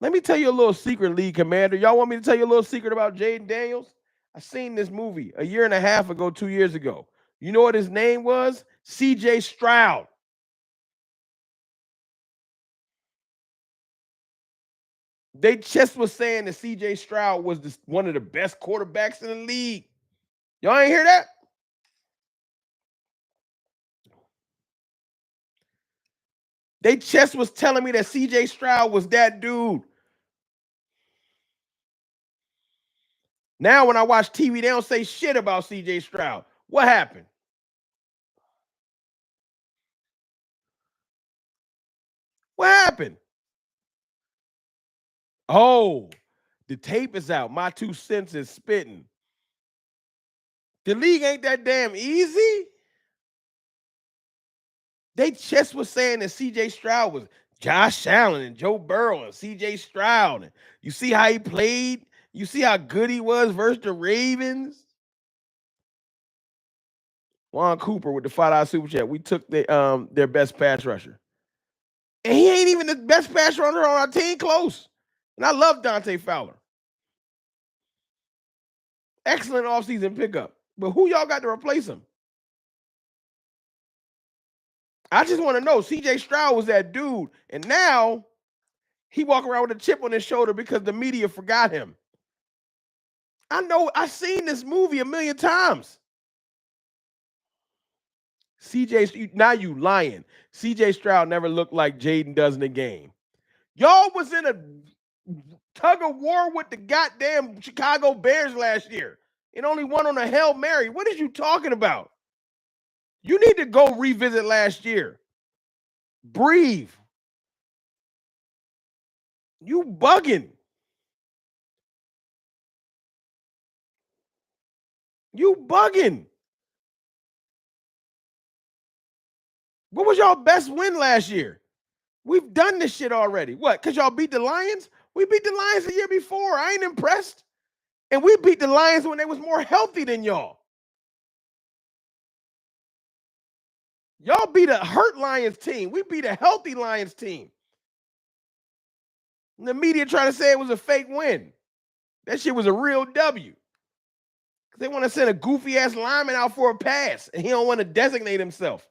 Let me tell you a little secret, League Commander. Y'all want me to tell you a little secret about Jaden Daniels? I seen this movie a year and a half ago, 2 years ago. You know what his name was? C.J. Stroud. They just was saying that C.J. Stroud was one of the best quarterbacks in the league. Y'all ain't hear that? They just was telling me that C.J. Stroud was that dude. Now when I watch TV, they don't say shit about C.J. Stroud. What happened? What happened? Oh, the tape is out. My 2 cents is spitting. The league ain't that damn easy. They just was saying that C.J. Stroud was Josh Allen and Joe Burrow and C.J. Stroud. And you see how he played? You see how good he was versus the Ravens? Juan Cooper with the $5 super chat. We took their best pass rusher. And he ain't even the best pass rusher on our team close. And I love Dante Fowler. Excellent offseason pickup. But who y'all got to replace him? I just want to know. C.J. Stroud was that dude. And now he walk around with a chip on his shoulder because the media forgot him. I know. I've seen this movie a million times. Now you lying. C.J. Stroud never looked like Jaden does in the game. Y'all was in a tug of war with the goddamn Chicago Bears last year and only won on a Hail Mary. What is you talking about? You need to go revisit last year. Breathe. You bugging. You bugging. What was y'all best win last year? We've done this shit already. What? Because y'all beat the Lions? We beat the Lions the year before. I ain't impressed. And we beat the Lions when they was more healthy than y'all. Y'all beat a hurt Lions team. We beat a healthy Lions team. And the media trying to say it was a fake win. That shit was a real W. They want to send a goofy ass lineman out for a pass, and he don't want to designate himself.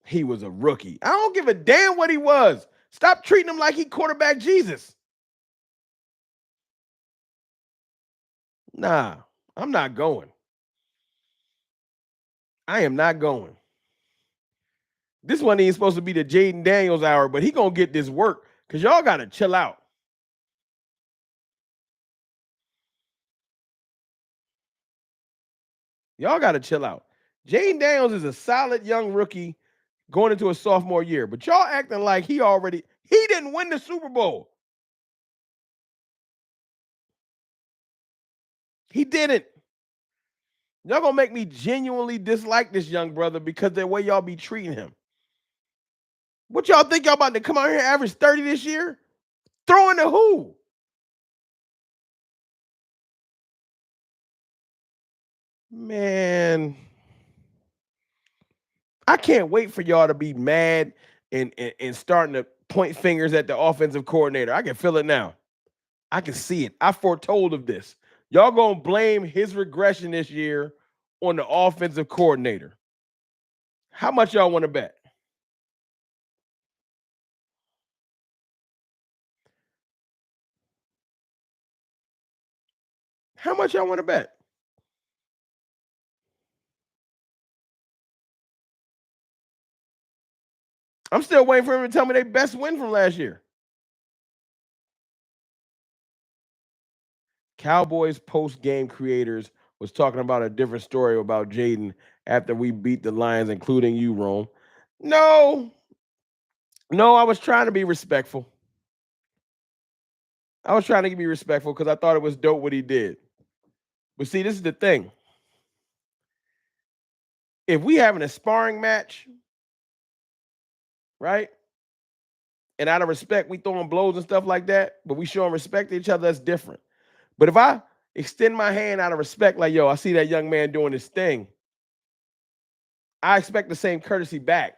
He was a rookie. I don't give a damn what he was. Stop treating him like he quarterback Jesus. Nah, I'm not going. I am not going. This one ain't supposed to be the Jaden Daniels hour, but he gonna get this work because y'all gotta chill out. Y'all gotta chill out. Jaden Daniels is a solid young rookie going into a sophomore year, but y'all acting like he didn't win the Super Bowl. He didn't. Y'all gonna make me genuinely dislike this young brother because the way y'all be treating him. What y'all think y'all about to come out here and average 30 this year? Throwing to who? Man, I can't wait for y'all to be mad and starting to point fingers at the offensive coordinator. I can feel it now. I can see it. I foretold of this. Y'all gonna blame his regression this year on the offensive coordinator. How much y'all want to bet? How much y'all want to bet? I'm still waiting for him to tell me their best win from last year. Cowboys post game creators was talking about a different story about Jaden after we beat the Lions, including you, Rome. No, no, I was trying to be respectful. I was trying to be respectful because I thought it was dope what he did. But see, this is the thing. If we having a sparring match, right? And out of respect, we throwing blows and stuff like that, but we showing respect to each other, that's different. But if I extend my hand out of respect, like, yo, I see that young man doing this thing, I expect the same courtesy back.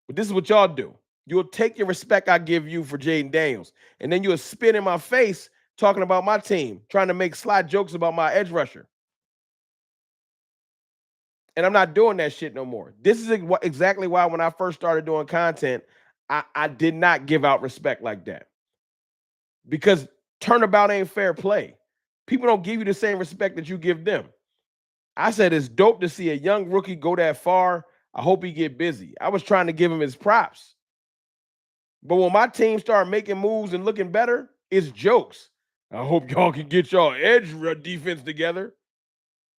But this is what y'all do. You'll take your respect I give you for Jaden Daniels, and then you'll spit in my face talking about my team, trying to make sly jokes about my edge rusher. And I'm not doing that shit no more. This is exactly why when I first started doing content, I did not give out respect like that. Because turnabout ain't fair play. People don't give you the same respect that you give them. I said it's dope to see a young rookie go that far. I hope he get busy. I was trying to give him his props. But when my team start making moves and looking better, it's jokes. I hope y'all can get y'all edge defense together.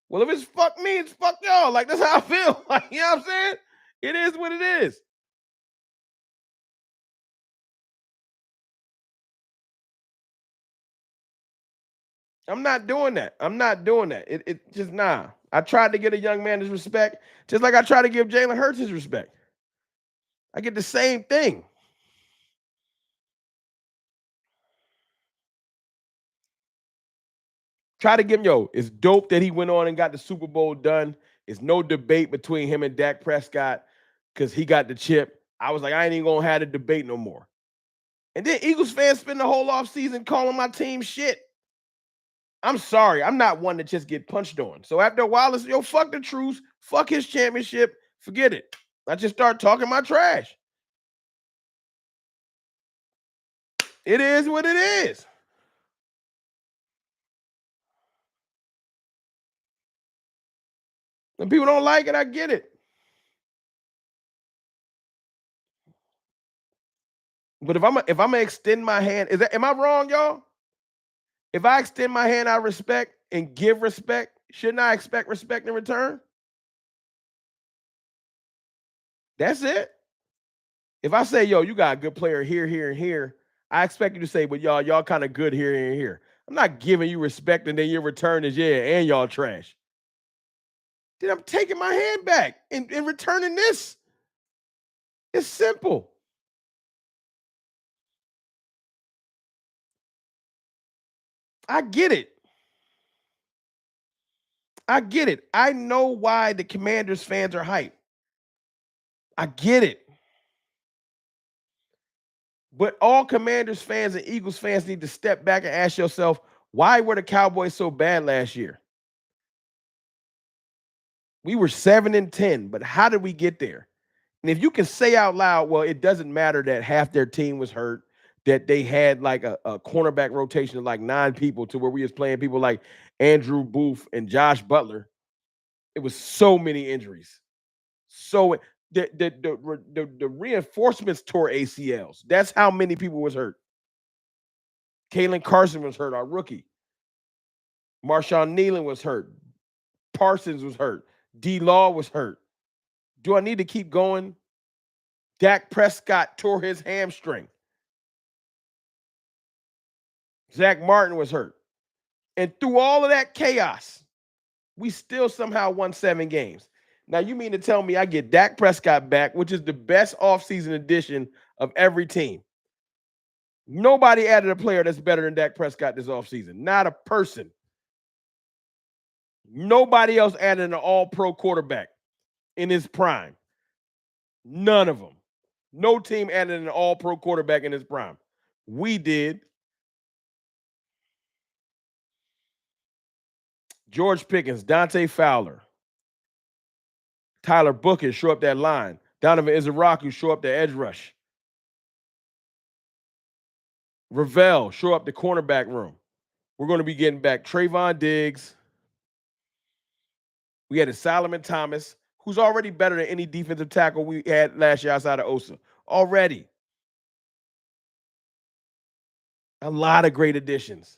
Well, if it's fuck me, it's fuck y'all. Like, that's how I feel. Like, you know what I'm saying? It is what it is. I'm not doing that. I'm not doing that. It just nah. I tried to get a young man his respect, just like I try to give Jalen Hurts his respect. I get the same thing. Try to give him, yo, it's dope that he went on and got the Super Bowl done. It's no debate between him and Dak Prescott because he got the chip. I was like, I ain't even gonna have the debate no more. And then Eagles fans spend the whole offseason calling my team shit. I'm sorry. I'm not one to just get punched on. So after a while, it's yo, fuck the truce, fuck his championship, forget it. I just start talking my trash. It is what it is. And people don't like it, I get it. But if I'm gonna extend my hand, am I wrong, y'all? If I extend my hand, I respect and give respect. Shouldn't I expect respect in return? That's it. If I say, yo, you got a good player here, here, and here, I expect you to say, but y'all kind of good here and here. I'm not giving you respect, and then your return is and y'all trash. Then I'm taking my hand back and returning this. It's simple. I get it. I get it. I know why the Commanders fans are hyped. I get it. But all Commanders fans and Eagles fans need to step back and ask yourself, why were the Cowboys so bad last year? We were 7-10, but how did we get there? And if you can say out loud, well, it doesn't matter that half their team was hurt, that they had like a cornerback rotation of like 9 people to where we was playing people like Andrew Booth and Josh Butler. It was so many injuries. So the reinforcements tore ACLs. That's how many people was hurt. Kalen Carson was hurt, our rookie. Marshawn Nealon was hurt. Parsons was hurt. D. Law was hurt. Do I need to keep going? Dak Prescott tore his hamstring. Zach Martin was hurt. And through all of that chaos, we still somehow won 7 games. Now, you mean to tell me I get Dak Prescott back, which is the best offseason addition of every team? Nobody added a player that's better than Dak Prescott this offseason. Not a person. Nobody else added an all-pro quarterback in his prime. None of them. No team added an all-pro quarterback in his prime. We did. George Pickens, Dante Fowler, Tyler Bookett show up that line. Donovan Izaraku show up the edge rush. Ravel show up the cornerback room. We're going to be getting back Trayvon Diggs. We had a Solomon Thomas, who's already better than any defensive tackle we had last year outside of Osa. Already. A lot of great additions.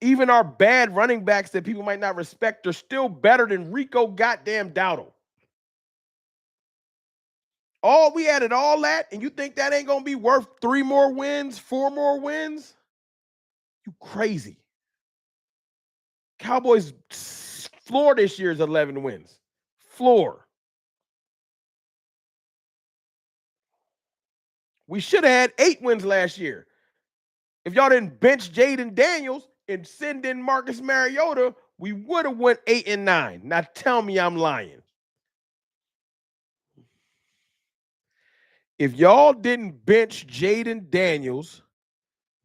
Even our bad running backs that people might not respect are still better than Rico goddamn Dowdle. We added all that, and you think that ain't gonna be worth 3 more wins, 4 more wins? You crazy. Cowboys floor this year is 11 wins. Floor. We should have had 8 wins last year. If y'all didn't bench Jaden Daniels and send in Marcus Mariota, we would have went 8-9. Now tell me I'm lying. If y'all didn't bench Jaden Daniels,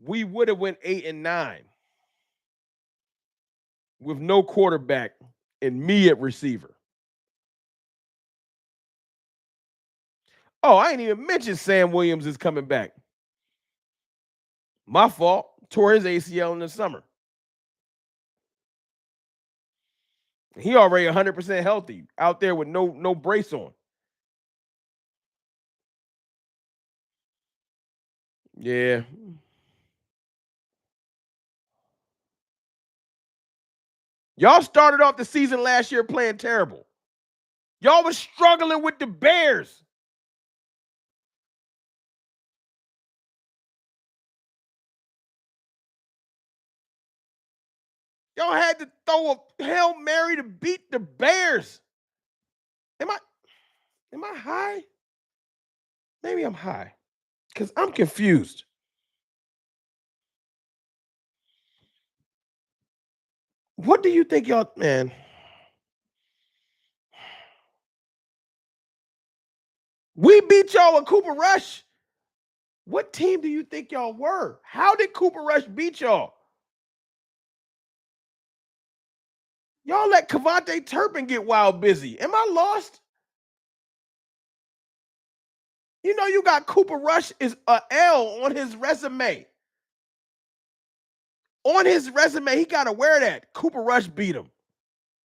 we would have went 8-9 with no quarterback and me at receiver. Oh, I ain't even mentioned Sam Williams is coming back. My fault. Tore his ACL in the summer. He already 100% healthy out there with no brace on. Yeah. Y'all started off the season last year playing terrible. Y'all was struggling with the Bears. Y'all had to throw a Hail Mary to beat the Bears. Am I high? Maybe I'm high. Because I'm confused. What do you think y'all, man? We beat y'all with Cooper Rush. What team do you think y'all were? How did Cooper Rush beat y'all? Y'all let Kevontae Turpin get wild busy. Am I lost? You know you got Cooper Rush is a L on his resume. On his resume, he got to wear that. Cooper Rush beat him.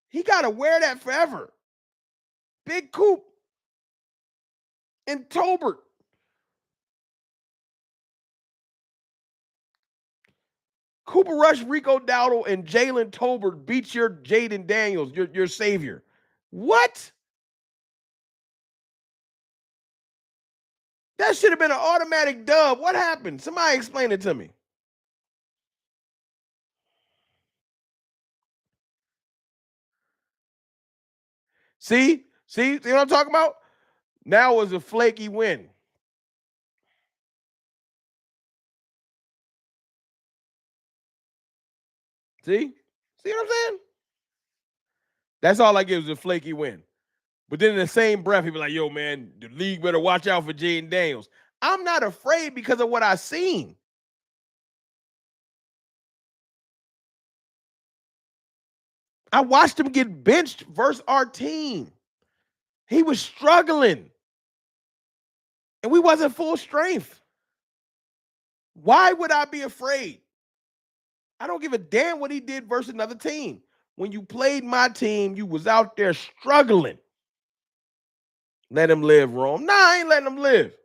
He got to wear that forever. Big Coop and Tolbert. Cooper Rush, Rico Dowdle, and Jalen Tolbert beat your Jaden Daniels, your savior. What? That should have been an automatic dub. What happened? Somebody explain it to me. See what I'm talking about? Now was a flaky win. See what I'm saying? That's all I give is a flaky win. But then in the same breath, he be like, yo, man, the league better watch out for Jaden Daniels. I'm not afraid because of what I seen. I watched him get benched versus our team. He was struggling. And we wasn't full strength. Why would I be afraid? I don't give a damn what he did versus another team. When you played my team, you was out there struggling. Let him live, Rome. Nah, I ain't letting him live.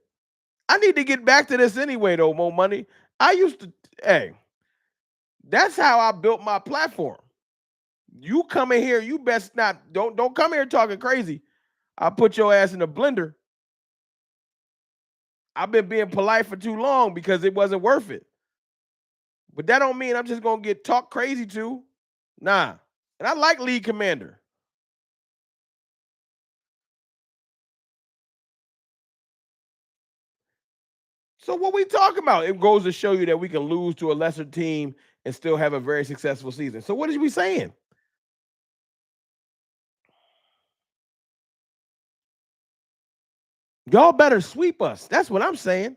I need to get back to this anyway, though, Mo Money. Hey, that's how I built my platform. You come in here, you best not, don't come here talking crazy. I'll put your ass in a blender. I've been being polite for too long because it wasn't worth it. But that don't mean I'm just going to get talked crazy to. Nah. And I like league commander. So what we talking about? It goes to show you that we can lose to a lesser team and still have a very successful season. So what is we saying? Y'all better sweep us. That's what I'm saying.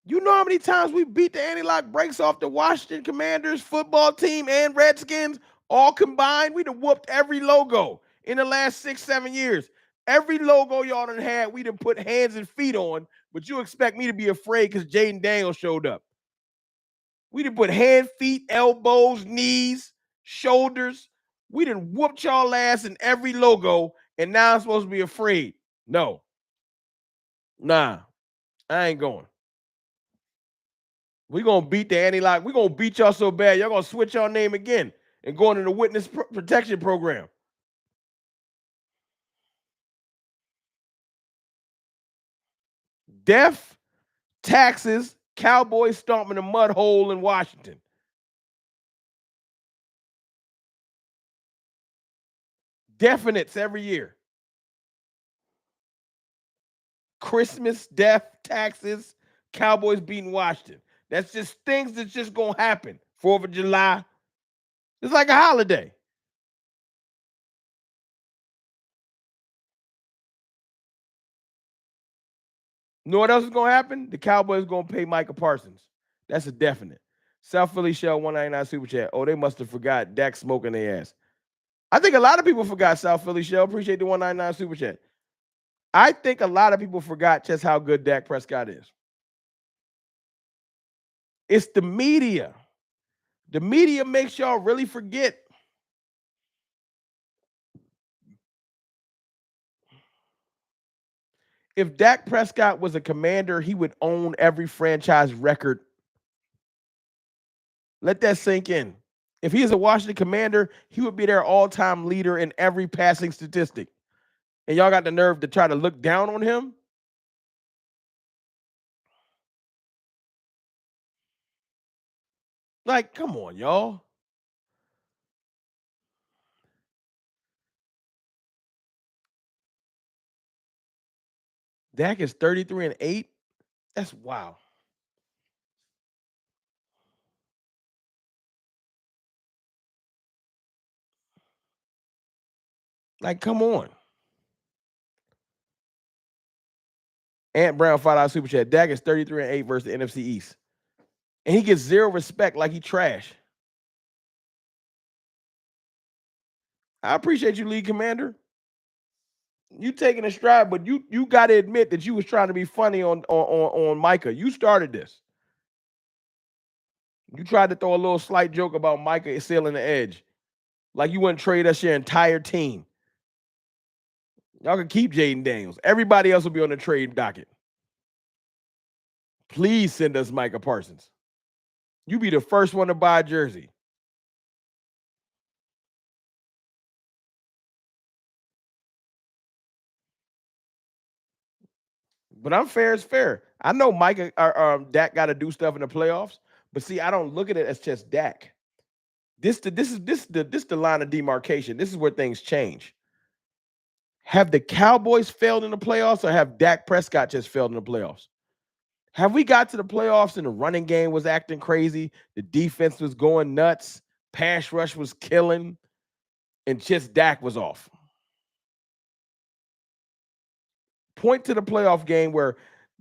You know how many times we beat the anti-lock breaks off the Washington Commanders football team and Redskins all combined? We done whooped every logo in the last 6-7 years. Every logo y'all done had, we done put hands and feet on, but you expect me to be afraid because Jaden Daniels showed up. We done put hand, feet, elbows, knees, shoulders. We done whooped y'all ass in every logo, and now I'm supposed to be afraid. No. Nah, I ain't going. We're going to beat the anti-lock. We're going to beat y'all so bad, y'all going to switch y'all name again and go into the witness protection program. Death, taxes, Cowboys stomping a mud hole in Washington. Definites every year. Christmas, death, taxes, Cowboys beating Washington. That's just things that's just going to happen. 4th of July. It's like a holiday. You know what else is going to happen? The Cowboys going to pay Micah Parsons. That's a definite. South Philly Shell 199 Super Chat. Oh, they must have forgot Dak smoking their ass. I think a lot of people forgot South Philly Shell. Appreciate the 199 Super Chat. I think a lot of people forgot just how good Dak Prescott is. It's the media. The media makes y'all really forget. If Dak Prescott was a commander, he would own every franchise record. Let that sink in. If he is a Washington commander, he would be their all-time leader in every passing statistic. And y'all got the nerve to try to look down on him? Like, come on, y'all. Dak is 33-8. That's wow. Like, come on. Ant Brown $5 super chat. Dak is 33-8 versus the NFC East. And he gets zero respect like he trash. I appreciate you, league commander. You taking a stride, but you got to admit that you was trying to be funny on Micah. You started this. You tried to throw a little slight joke about Micah sealing the edge. Like you wouldn't trade us your entire team. Y'all can keep Jaden Daniels. Everybody else will be on the trade docket. Please send us Micah Parsons. You be the first one to buy a jersey. But I'm fair as fair. I know Micah or Dak got to do stuff in the playoffs, but see, I don't look at it as just Dak. This the line of demarcation. This is where things change. Have the Cowboys failed in the playoffs, or have Dak Prescott just failed in the playoffs? Have we got to the playoffs and the running game was acting crazy, the defense was going nuts, pass rush was killing, and just Dak was off? Point to the playoff game where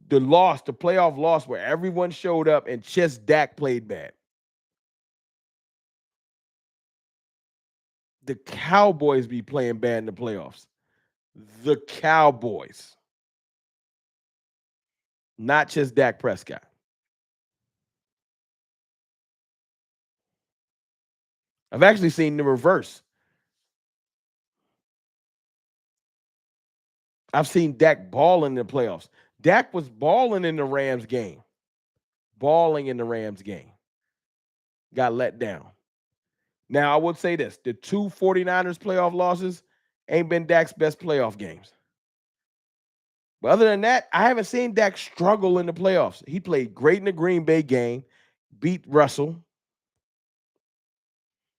the playoff loss, where everyone showed up and just Dak played bad. The Cowboys be playing bad in the playoffs. The Cowboys, not just Dak Prescott. I've actually seen the reverse. I've seen Dak balling in the playoffs. Dak was balling in the Rams game. Balling in the Rams game. Got let down. Now, I would say this. The two 49ers playoff losses ain't been Dak's best playoff games. But other than that, I haven't seen Dak struggle in the playoffs. He played great in the Green Bay game, beat Russell,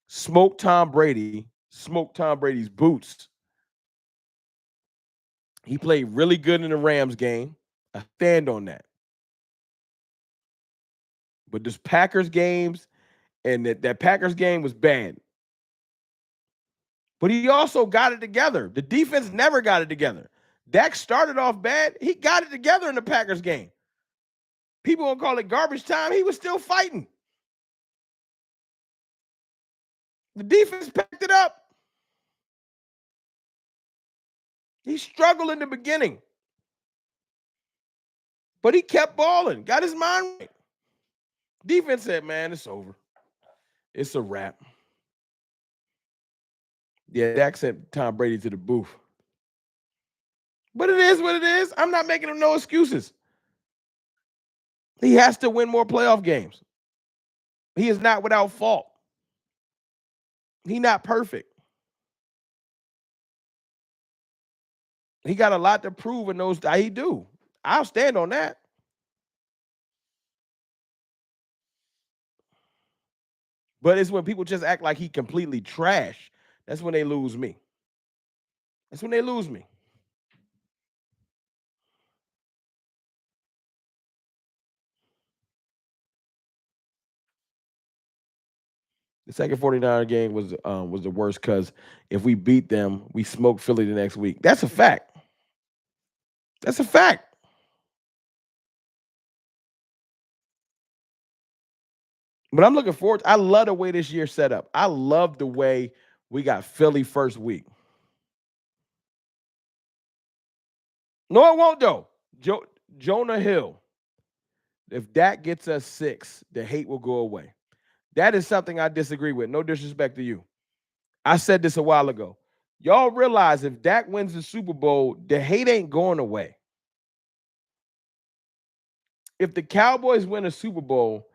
smoked Tom Brady, smoked Tom Brady's boots. He played really good in the Rams game. I stand on that. But this Packers games and that Packers game was bad. But he also got it together. The defense never got it together. Dak started off bad. He got it together in the Packers game. People gonna call it garbage time. He was still fighting. The defense packed it up. He struggled in the beginning, but he kept balling, got his mind right. Defense said, man, it's over. It's a wrap. Yeah, Dak sent Tom Brady to the booth. But it is what it is. I'm not making him no excuses. He has to win more playoff games. He is not without fault. He's not perfect. He got a lot to prove in those. He do. I'll stand on that. But it's when people just act like he completely trash. That's when they lose me. That's when they lose me. The second 49er game was the worst because if we beat them, we smoke Philly the next week. That's a fact. That's a fact. But I'm looking forward. I love the way this year set up. I love the way we got Philly first week. No, it won't though. Jonah Hill. If Dak gets us 6, the hate will go away. That is something I disagree with. No disrespect to you. I said this a while ago. Y'all realize if Dak wins the Super Bowl, the hate ain't going away. If the Cowboys win a Super Bowl,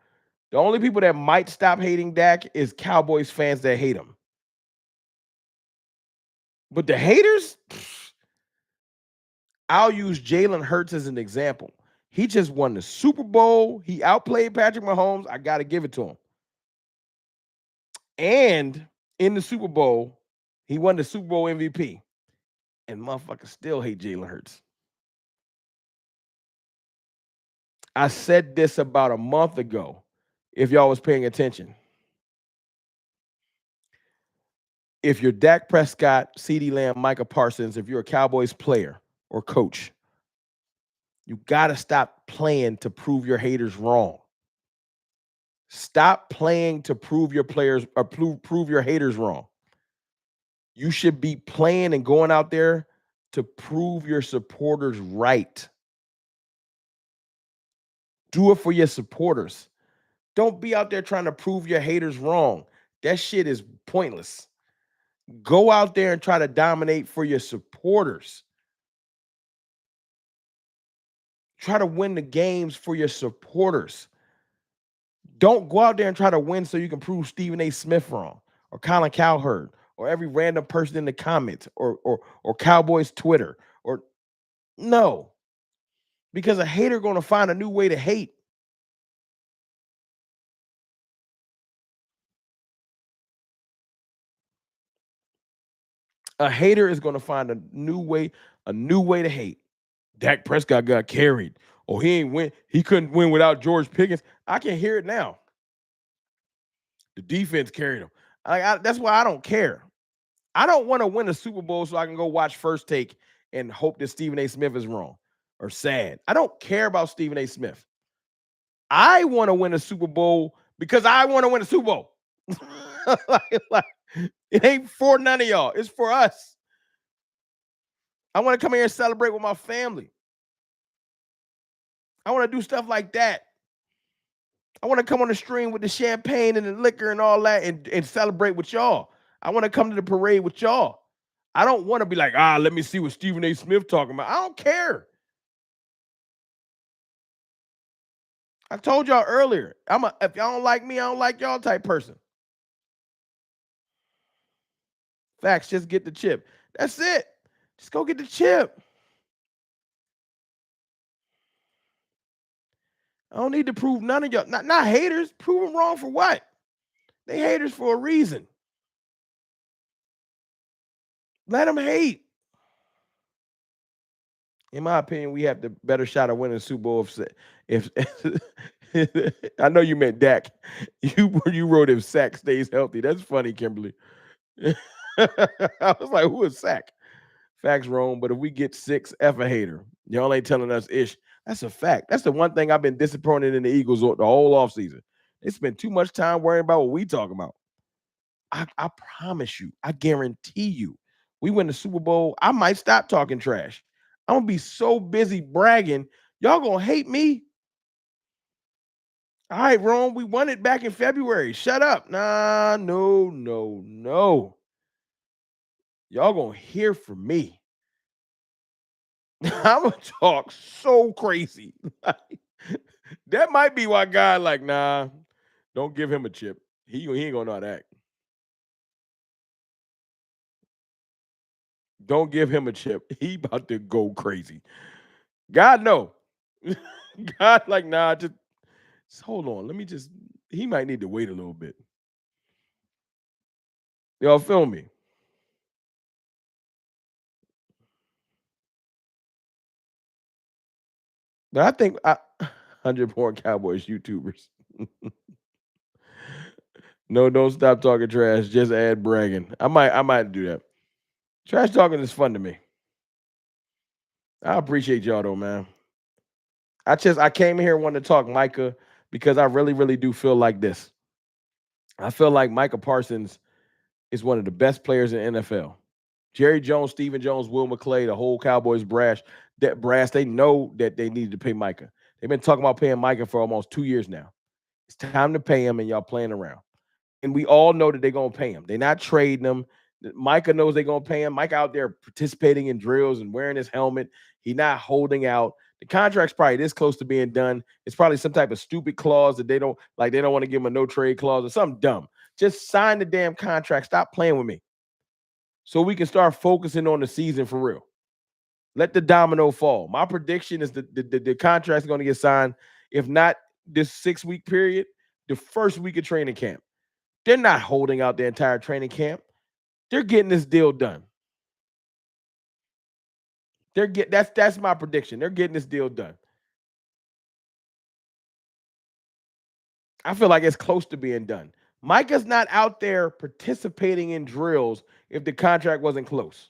the only people that might stop hating Dak is Cowboys fans that hate him. But the haters, I'll use Jalen Hurts as an example. He just won the Super Bowl. He outplayed Patrick Mahomes. I got to give it to him. And in the Super Bowl, he won the Super Bowl MVP. And motherfuckers still hate Jalen Hurts. I said this about a month ago, if y'all was paying attention. If you're Dak Prescott, CeeDee Lamb, Micah Parsons, if you're a Cowboys player or coach, you got to stop playing to prove your haters wrong. Stop playing to prove your players or prove your haters wrong. You should be playing and going out there to prove your supporters right. Do it for your supporters. Don't be out there trying to prove your haters wrong. That shit is pointless. Go out there and try to dominate for your supporters. Try to win the games for your supporters. Don't go out there and try to win so you can prove Stephen A. Smith wrong or Colin Cowherd or every random person in the comments or Cowboys Twitter or no, because a hater going to find a new way to hate. A hater is going to find a new way to hate. Dak Prescott got carried. Oh, he ain't win. He couldn't win without George Pickens. I can hear it now. The defense carried him. That's why I don't care. I don't want to win a Super Bowl so I can go watch First Take and hope that Stephen A. Smith is wrong or sad. I don't care about Stephen A. Smith. I want to win a Super Bowl because I want to win a Super Bowl. like, it ain't for none of y'all. It's for us. I want to come here and celebrate with my family. I want to do stuff like that. I want to come on the stream with the champagne and the liquor and all that and celebrate with y'all. I want to come to the parade with y'all. I don't want to be like, let me see what Stephen A. Smith talking about. I don't care. I told y'all earlier, if y'all don't like me, I don't like y'all type person. Facts, just get the chip. That's it. Just go get the chip. I don't need to prove none of y'all. Not haters. Prove them wrong for what? They haters for a reason. Let them hate. In my opinion, we have the better shot of winning the Super Bowl if I know you meant Dak. You wrote if Sack stays healthy. That's funny, Kimberly. I was like, who is Sack? Facts wrong, but if we get 6, F a hater. Y'all ain't telling us ish. That's a fact. That's the one thing I've been disappointed in the Eagles the whole offseason. They spend too much time worrying about what we talking about. I promise you, I guarantee you, we win the Super Bowl, I might stop talking trash. I'm gonna be so busy bragging, y'all gonna hate me. All right, Rome, we won it back in February. Shut up. Nah, no. Y'all gonna hear from me. I'm gonna talk so crazy. That might be why God like, nah, don't give him a chip. He ain't gonna know how to act. Don't give him a chip. He about to go crazy. God no. God like, nah, just hold on. Let me just. He might need to wait a little bit. Y'all feel me? But I think 100 Cowboys YouTubers. No, don't stop talking trash. Just add bragging. I might do that. Trash talking is fun to me. I appreciate y'all though, man. I came here and wanted to talk Micah because I really, really do feel like this. I feel like Micah Parsons is one of the best players in the NFL. Jerry Jones, Stephen Jones, Will McClay, the whole Cowboys brass, they know that they needed to pay Micah. They've been talking about paying Micah for almost 2 years now. It's time to pay him, and y'all playing around. And we all know that they're gonna pay him. They're not trading him. Micah knows they're gonna pay him. Micah out there participating in drills and wearing his helmet. He's not holding out. The contract's probably this close to being done. It's probably some type of stupid clause that they don't like. They don't want to give him a no trade clause or something dumb. Just sign the damn contract. Stop playing with me, so we can start focusing on the season for real. Let the domino fall. My prediction is that the contract's going to get signed. If not this 6-week period, the first week of training camp. They're not holding out the entire training camp. They're getting this deal done. That's my prediction. They're getting this deal done. I feel like it's close to being done. Micah's not out there participating in drills if the contract wasn't close.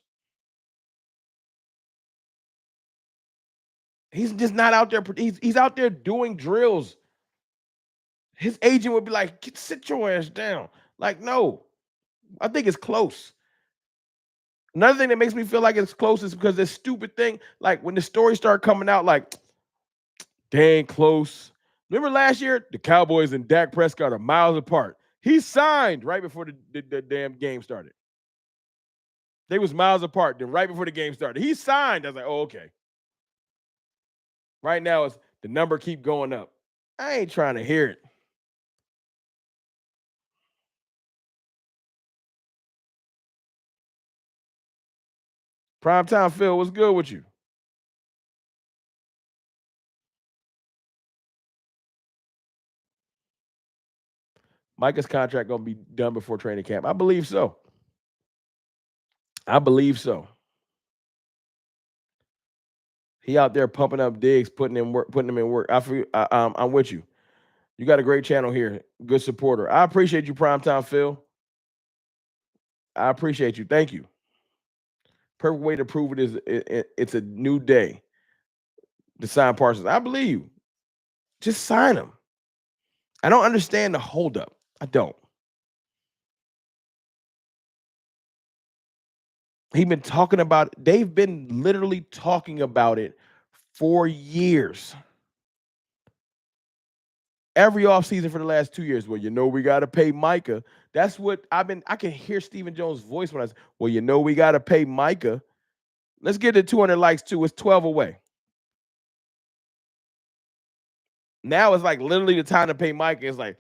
He's just not out there. He's out there doing drills. His agent would be like, sit your ass down. Like, no, I think it's close. Another thing that makes me feel like it's close is because this stupid thing, like when the stories start coming out, like, dang close. Remember last year, the Cowboys and Dak Prescott are miles apart. He signed right before the damn game started. They was miles apart. Then right before the game started, he signed. I was like, oh, okay. Right now, it's the number keep going up. I ain't trying to hear it. Primetime Phil, what's good with you? Micah's contract gonna be done before training camp. I believe so. I believe so. He out there pumping up digs, putting in work, putting them in work. I'm with you. You got a great channel here. Good supporter. I appreciate you, Primetime Phil. I appreciate you. Thank you. Perfect way to prove it is it's a new day to sign Parsons. I believe you. Just sign him. I don't understand the holdup. I don't. He been talking about it. They've been literally talking about it for years. Every offseason for the last 2 years. Well, we got to pay Micah. That's what I can hear Stephen Jones' voice when I say, well, we got to pay Micah. Let's get to 200 likes too. It's 12 away. Now it's like literally the time to pay Micah. It's like,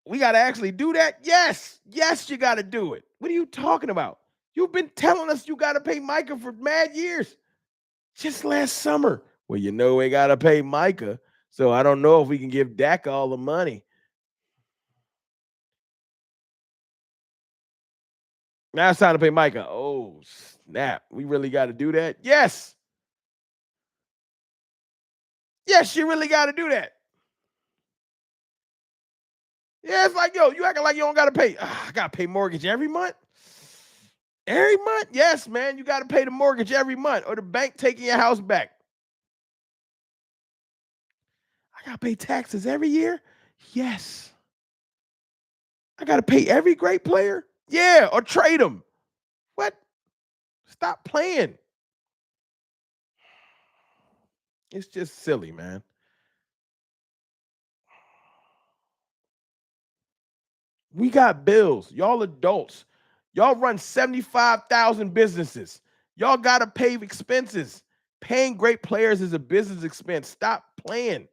we got to actually do that? Yes. Yes, you got to do it. What are you talking about? You've been telling us you got to pay Micah for mad years. Just last summer. Well, we got to pay Micah. So I don't know if we can give Dak all the money. Now it's time to pay Micah. Oh, snap. We really got to do that? Yes. Yes, you really got to do that. Yeah, it's like, you acting like you don't got to pay. I got to pay mortgage every month. Every month? Yes, man. You got to pay the mortgage every month or the bank taking your house back. I got to pay taxes every year? Yes. I got to pay every great player? Yeah, or trade them. What? Stop playing. It's just silly, man. We got bills. Y'all adults. Y'all run 75,000 businesses. Y'all got to pay expenses. Paying great players is a business expense. Stop playing.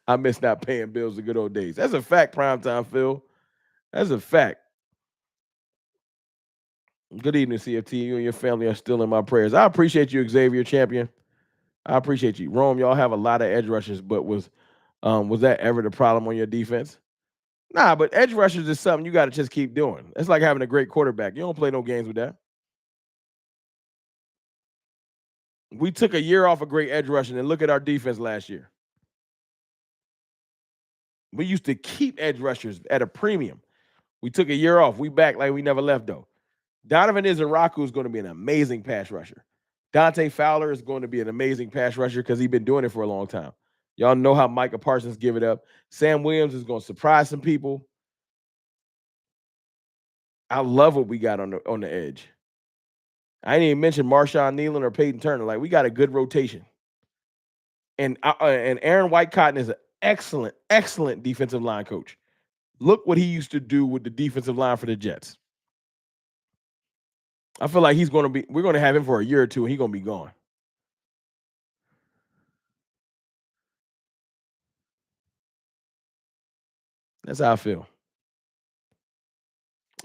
I miss not paying bills the good old days. That's a fact, Primetime Phil. That's a fact. Good evening, CFT. You and your family are still in my prayers. I appreciate you, Xavier Champion. I appreciate you. Rome, y'all have a lot of edge rushers, but was that ever the problem on your defense? Nah, but edge rushers is something you got to just keep doing. It's like having a great quarterback. You don't play no games with that. We took a year off of great edge rushing and look at our defense last year. We used to keep edge rushers at a premium. We took a year off. We back like we never left, though. Donovan Izaraku is going to be an amazing pass rusher. Dante Fowler is going to be an amazing pass rusher because he's been doing it for a long time. Y'all know how Micah Parsons give it up. Sam Williams is going to surprise some people. I love what we got on the edge. I didn't even mention Marshawn Nealon or Peyton Turner. Like, we got a good rotation. And Aaron White Cotton is an excellent, excellent defensive line coach. Look what he used to do with the defensive line for the Jets. I feel like we're going to have him for a year or two and he's going to be gone. That's how I feel.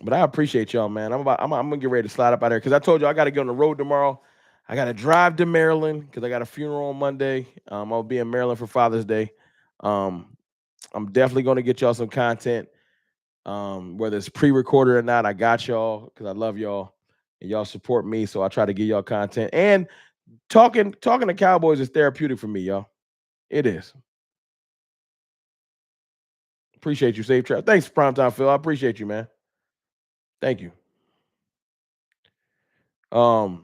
But I appreciate y'all, man. I'm gonna get ready to slide up out there because I told you I got to get on the road tomorrow. I got to drive to Maryland because I got a funeral on Monday. I'll be in Maryland for Father's Day. I'm definitely going to get y'all some content, whether it's pre-recorded or not. I got y'all because I love y'all and y'all support me. So I try to give y'all content. And talking to Cowboys is therapeutic for me, y'all. It is. Appreciate you, Safe Trap. Thanks, Primetime Phil. I appreciate you, man. Thank you. So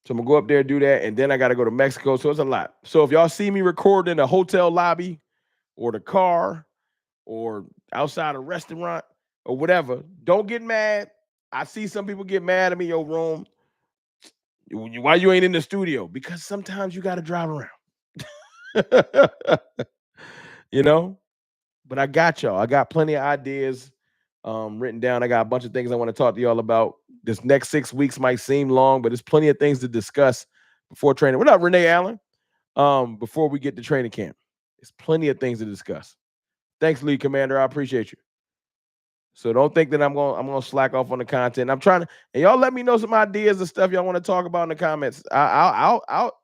I'm gonna go up there, do that, and then I gotta go to Mexico. So it's a lot. So if y'all see me recording in a hotel lobby or the car or outside a restaurant or whatever, don't get mad. I see some people get mad at me, yo, Rome. Why you ain't in the studio? Because sometimes you gotta drive around. you know, but I got y'all. I got plenty of ideas written down. I got a bunch of things I want to talk to y'all about. This next 6 weeks might seem long, but there's plenty of things to discuss before training. What up, Renee Allen? Before we get to training camp. There's plenty of things to discuss. Thanks, Lead Commander. I appreciate you. So don't think that I'm gonna slack off on the content. I'm trying to, and y'all let me know some ideas and stuff y'all want to talk about in the comments. I'll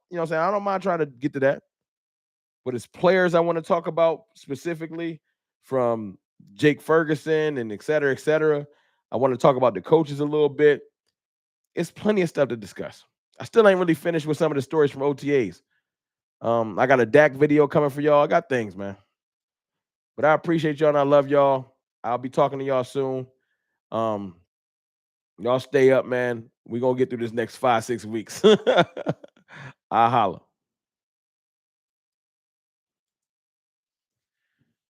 you know what I'm saying, I don't mind trying to get to that. But it's players I want to talk about specifically, from Jake Ferguson and et cetera, et cetera. I want to talk about the coaches a little bit. It's plenty of stuff to discuss. I still ain't really finished with some of the stories from OTAs. I got a Dak video coming for y'all. I got things, man. But I appreciate y'all and I love y'all. I'll be talking to y'all soon. Um, y'all stay up, man. We're gonna get through this next 5, 6 weeks. I holla.